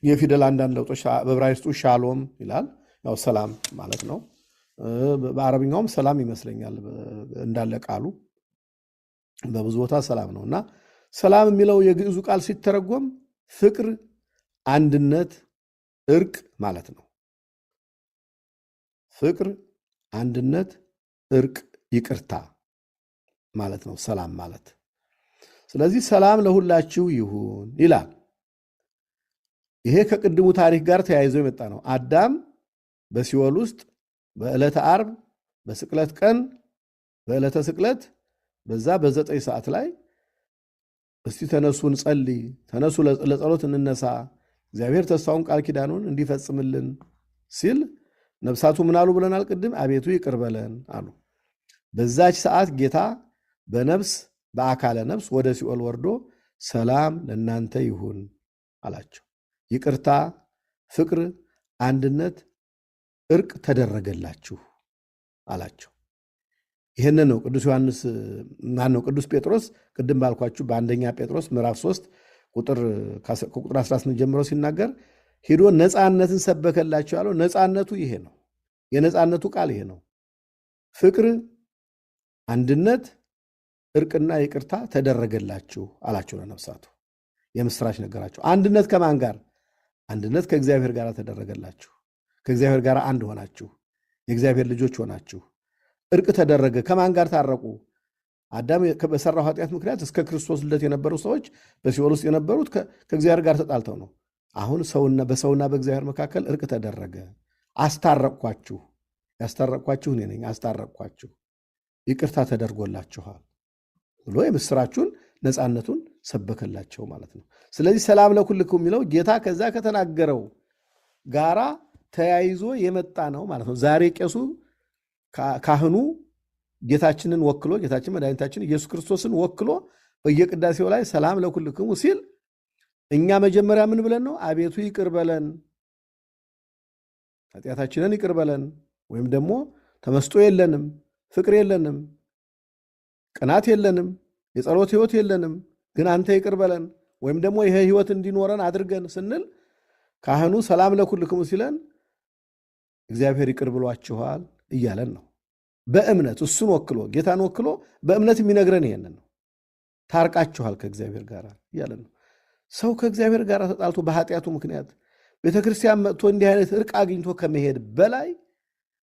የፊደል አንዳንድ ለውጦች፣ በዕብራይስጡ ሻሎም ይላል፣ ያው ሰላም ማለት ነው። በአረብኛውም ሰላም ይመስለኛል እንዳለ ቃሉ፣ በብዙ ቦታ ሰላም ነው። እና ሰላም የሚለው የግዕዙ ቃል ሲተረጎም ፍቅር፣ አንድነት፣ እርቅ ማለት ነው። ፍቅር፣ አንድነት፣ እርቅ፣ ይቅርታ ማለት ነው ሰላም ማለት። ስለዚህ ሰላም ለሁላችሁ ይሁን ይላል። ይሄ ከቅድሙ ታሪክ ጋር ተያይዞ የመጣ ነው። አዳም በሲኦል ውስጥ በዕለተ ዓርብ በስቅለት ቀን በዕለተ ስቅለት በዛ በ9 ሰዓት ላይ እስቲ ተነሱ እንጸልይ፣ ተነሱ ለጸሎት እንነሳ፣ እግዚአብሔር ተስፋውን ቃል ኪዳኑን እንዲፈጽምልን ሲል ነፍሳቱ ምን አሉ ብለናል ቅድም? አቤቱ ይቅር በለን አሉ። በዛች ሰዓት ጌታ በነፍስ በአካለ ነፍስ ወደ ሲኦል ወርዶ ሰላም ለእናንተ ይሁን አላቸው። ይቅርታ፣ ፍቅር፣ አንድነት፣ እርቅ ተደረገላችሁ አላቸው። ይህንን ነው ቅዱስ ዮሐንስ ማነው ቅዱስ ጴጥሮስ ቅድም ባልኳችሁ በአንደኛ ጴጥሮስ ምዕራፍ 3 ከቁጥር 18 ጀምሮ ሲናገር ሄዶ ነፃነትን ሰበከላቸው ያለው። ነፃነቱ ይሄ ነው። የነፃነቱ ቃል ይሄ ነው። ፍቅር፣ አንድነት፣ እርቅና ይቅርታ ተደረገላችሁ አላቸው ለነፍሳቱ። የምስራች ነገራቸው። አንድነት ከማን ጋር? አንድነት ከእግዚአብሔር ጋር ተደረገላችሁ። ከእግዚአብሔር ጋር አንድ ሆናችሁ የእግዚአብሔር ልጆች ሆናችሁ። እርቅ ተደረገ። ከማን ጋር ታረቁ? አዳም በሰራው ኃጢአት ምክንያት እስከ ክርስቶስ ልደት የነበሩ ሰዎች በሲኦል ውስጥ የነበሩት ከእግዚአብሔር ጋር ተጣልተው ነው። አሁን በሰውና በእግዚአብሔር መካከል እርቅ ተደረገ። አስታረቅኳችሁ፣ ያስታረቅኳችሁ እኔ ነኝ፣ አስታረቅኳችሁ፣ ይቅርታ ተደርጎላችኋል ብሎ የምስራቹን ነፃነቱን ሰበከላቸው ማለት ነው። ስለዚህ ሰላም ለኩልክሙ የሚለው ጌታ ከዛ ከተናገረው ጋራ ተያይዞ የመጣ ነው ማለት ነው። ዛሬ ቄሱ ካህኑ ጌታችንን ወክሎ ጌታችን መድኃኒታችን ኢየሱስ ክርስቶስን ወክሎ በየቅዳሴው ላይ ሰላም ለኩልክሙ ሲል እኛ መጀመሪያ ምን ብለን ነው? አቤቱ ይቅር በለን፣ ኃጢአታችንን ይቅር በለን። ወይም ደግሞ ተመስጦ የለንም፣ ፍቅር የለንም፣ ቅናት የለንም፣ የጸሎት ሕይወት የለንም፣ ግን አንተ ይቅር በለን ወይም ደግሞ ይሄ ሕይወት እንዲኖረን አድርገን ስንል ካህኑ ሰላም ለኩልክሙ ሲለን እግዚአብሔር ይቅር ብሏችኋል እያለን ነው። በእምነት እሱን ወክሎ ጌታን ወክሎ በእምነት የሚነግረን ይሄንን ነው። ታርቃችኋል ከእግዚአብሔር ጋር እያለን ነው። ሰው ከእግዚአብሔር ጋር ተጣልቶ በኃጢአቱ ምክንያት ቤተክርስቲያን መጥቶ እንዲህ አይነት እርቅ አግኝቶ ከመሄድ በላይ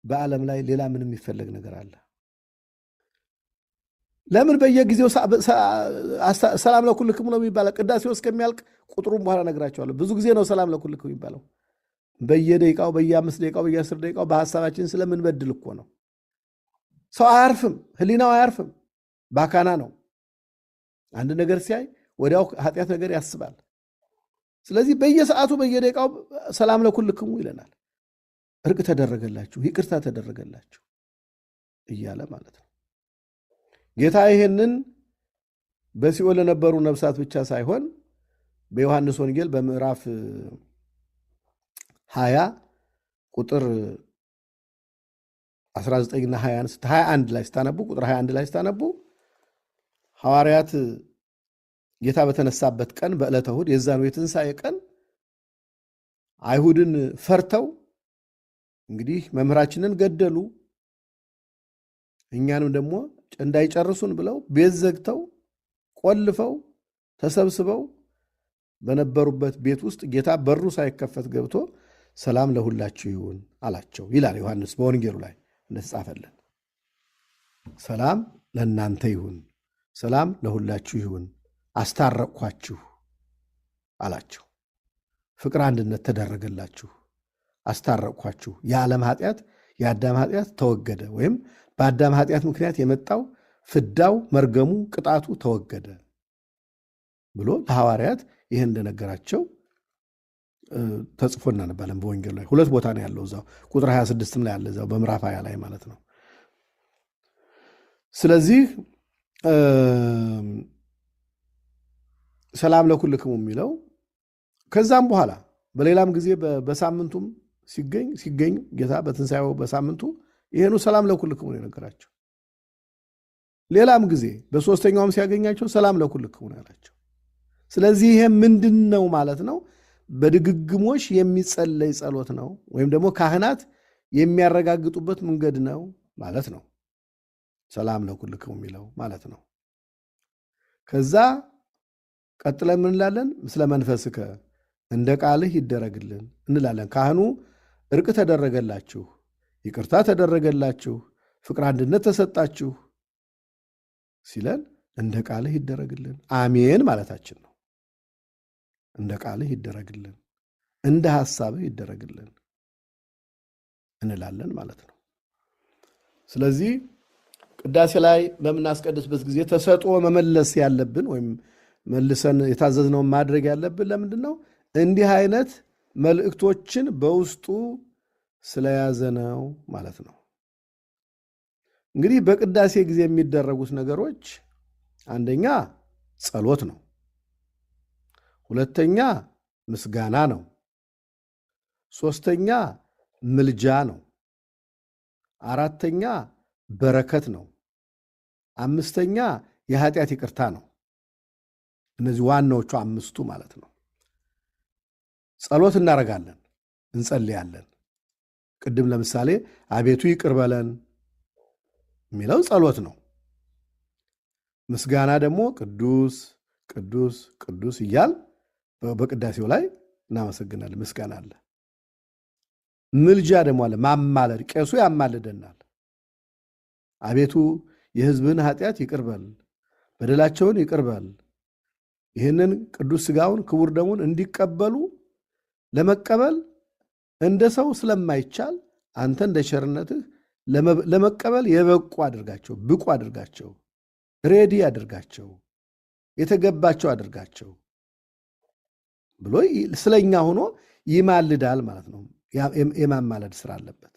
በዓለም ላይ ሌላ ምን የሚፈለግ ነገር አለ? ለምን በየጊዜው ሰላም ለኩልክሙ ነው የሚባለው? ቅዳሴው እስከሚያልቅ ቁጥሩን በኋላ ነግራቸዋለሁ። ብዙ ጊዜ ነው ሰላም ለኩልክሙ የሚባለው። በየደቂቃው በየ5 ደቂቃው በየ10 ደቂቃው በሐሳባችን ስለምንበድል እኮ ነው። ሰው አያርፍም፣ ህሊናው አያርፍም። ባካና ነው። አንድ ነገር ሲያይ ወዲያው ኃጢአት ነገር ያስባል። ስለዚህ በየሰዓቱ በየደቂቃው ሰላም ለኩልክሙ ይለናል። እርቅ ተደረገላችሁ፣ ይቅርታ ተደረገላችሁ እያለ ማለት ነው። ጌታ ይሄንን በሲኦል ለነበሩ ነፍሳት ብቻ ሳይሆን በዮሐንስ ወንጌል በምዕራፍ 20 ቁጥር 19ና 21 ላይ ስታነቡ ቁጥር 21 ላይ ስታነቡ ሐዋርያት ጌታ በተነሳበት ቀን በዕለተ እሑድ የዛኑ የትንሣኤ ቀን አይሁድን ፈርተው እንግዲህ መምህራችንን ገደሉ፣ እኛንም ደግሞ እንዳይጨርሱን ብለው ቤት ዘግተው ቆልፈው ተሰብስበው በነበሩበት ቤት ውስጥ ጌታ በሩ ሳይከፈት ገብቶ ሰላም ለሁላችሁ ይሁን አላቸው ይላል ዮሐንስ በወንጌሉ ላይ እንደተጻፈልን። ሰላም ለእናንተ ይሁን፣ ሰላም ለሁላችሁ ይሁን፣ አስታረቅኳችሁ አላቸው። ፍቅር አንድነት ተደረገላችሁ፣ አስታረቅኳችሁ። የዓለም ኃጢአት የአዳም ኃጢአት ተወገደ፣ ወይም በአዳም ኃጢአት ምክንያት የመጣው ፍዳው፣ መርገሙ፣ ቅጣቱ ተወገደ ብሎ ለሐዋርያት ይህን እንደነገራቸው ተጽፎ እናነባለን በወንጌሉ ላይ። 2 ቦታ ነው ያለው፣ እዛው ቁጥር 26 ላይ ያለ፣ እዛው በምዕራፍ 20 ላይ ማለት ነው። ስለዚህ ሰላም ለኩልክሙ የሚለው ከዛም በኋላ በሌላም ጊዜ በሳምንቱም ሲገኝ ጌታ በትንሣኤው በሳምንቱ ይሄኑ ሰላም ለኩልክሙ ነው የነገራቸው። ሌላም ጊዜ በሦስተኛውም ሲያገኛቸው ሰላም ለኩልክሙ ነው ያላቸው። ስለዚህ ይሄ ምንድን ነው ማለት ነው? በድግግሞሽ የሚጸለይ ጸሎት ነው፣ ወይም ደግሞ ካህናት የሚያረጋግጡበት መንገድ ነው ማለት ነው። ሰላም ለኩልክሙ የሚለው ማለት ነው። ከዛ ቀጥለን ምን እንላለን? ምስለ መንፈስከ እንደ ቃልህ ይደረግልን እንላለን። ካህኑ እርቅ ተደረገላችሁ፣ ይቅርታ ተደረገላችሁ፣ ፍቅር አንድነት ተሰጣችሁ ሲለን እንደ ቃልህ ይደረግልን አሜን ማለታችን ነው። እንደ ቃልህ ይደረግልን፣ እንደ ሐሳብህ ይደረግልን እንላለን ማለት ነው። ስለዚህ ቅዳሴ ላይ በምናስቀድስበት ጊዜ ተሰጥኦ መመለስ ያለብን ወይም መልሰን የታዘዝነውን ማድረግ ያለብን ለምንድን ነው? እንዲህ አይነት መልእክቶችን በውስጡ ስለያዘ ነው ማለት ነው። እንግዲህ በቅዳሴ ጊዜ የሚደረጉት ነገሮች አንደኛ ጸሎት ነው፣ ሁለተኛ ምስጋና ነው፣ ሶስተኛ ምልጃ ነው፣ አራተኛ በረከት ነው፣ አምስተኛ የኃጢአት ይቅርታ ነው። እነዚህ ዋናዎቹ 5ቱ ማለት ነው። ጸሎት እናደርጋለን፣ እንጸልያለን። ቅድም ለምሳሌ አቤቱ ይቅር በለን የሚለው ጸሎት ነው። ምስጋና ደግሞ ቅዱስ ቅዱስ ቅዱስ እያል በቅዳሴው ላይ እናመሰግናለን። ምስጋና አለ። ምልጃ ደግሞ አለ፣ ማማለድ። ቄሱ ያማልደናል። አቤቱ የሕዝብህን ኃጢአት ይቅር በል፣ በደላቸውን ይቅር በል፣ ይህንን ቅዱስ ሥጋውን ክቡር ደሙን እንዲቀበሉ ለመቀበል እንደ ሰው ስለማይቻል አንተ እንደ ቸርነትህ ለመቀበል የበቁ አድርጋቸው፣ ብቁ አድርጋቸው፣ ሬዲ አድርጋቸው፣ የተገባቸው አድርጋቸው ብሎ ስለኛ ሆኖ ይማልዳል ማለት ነው። የማማለድ ስራ አለበት።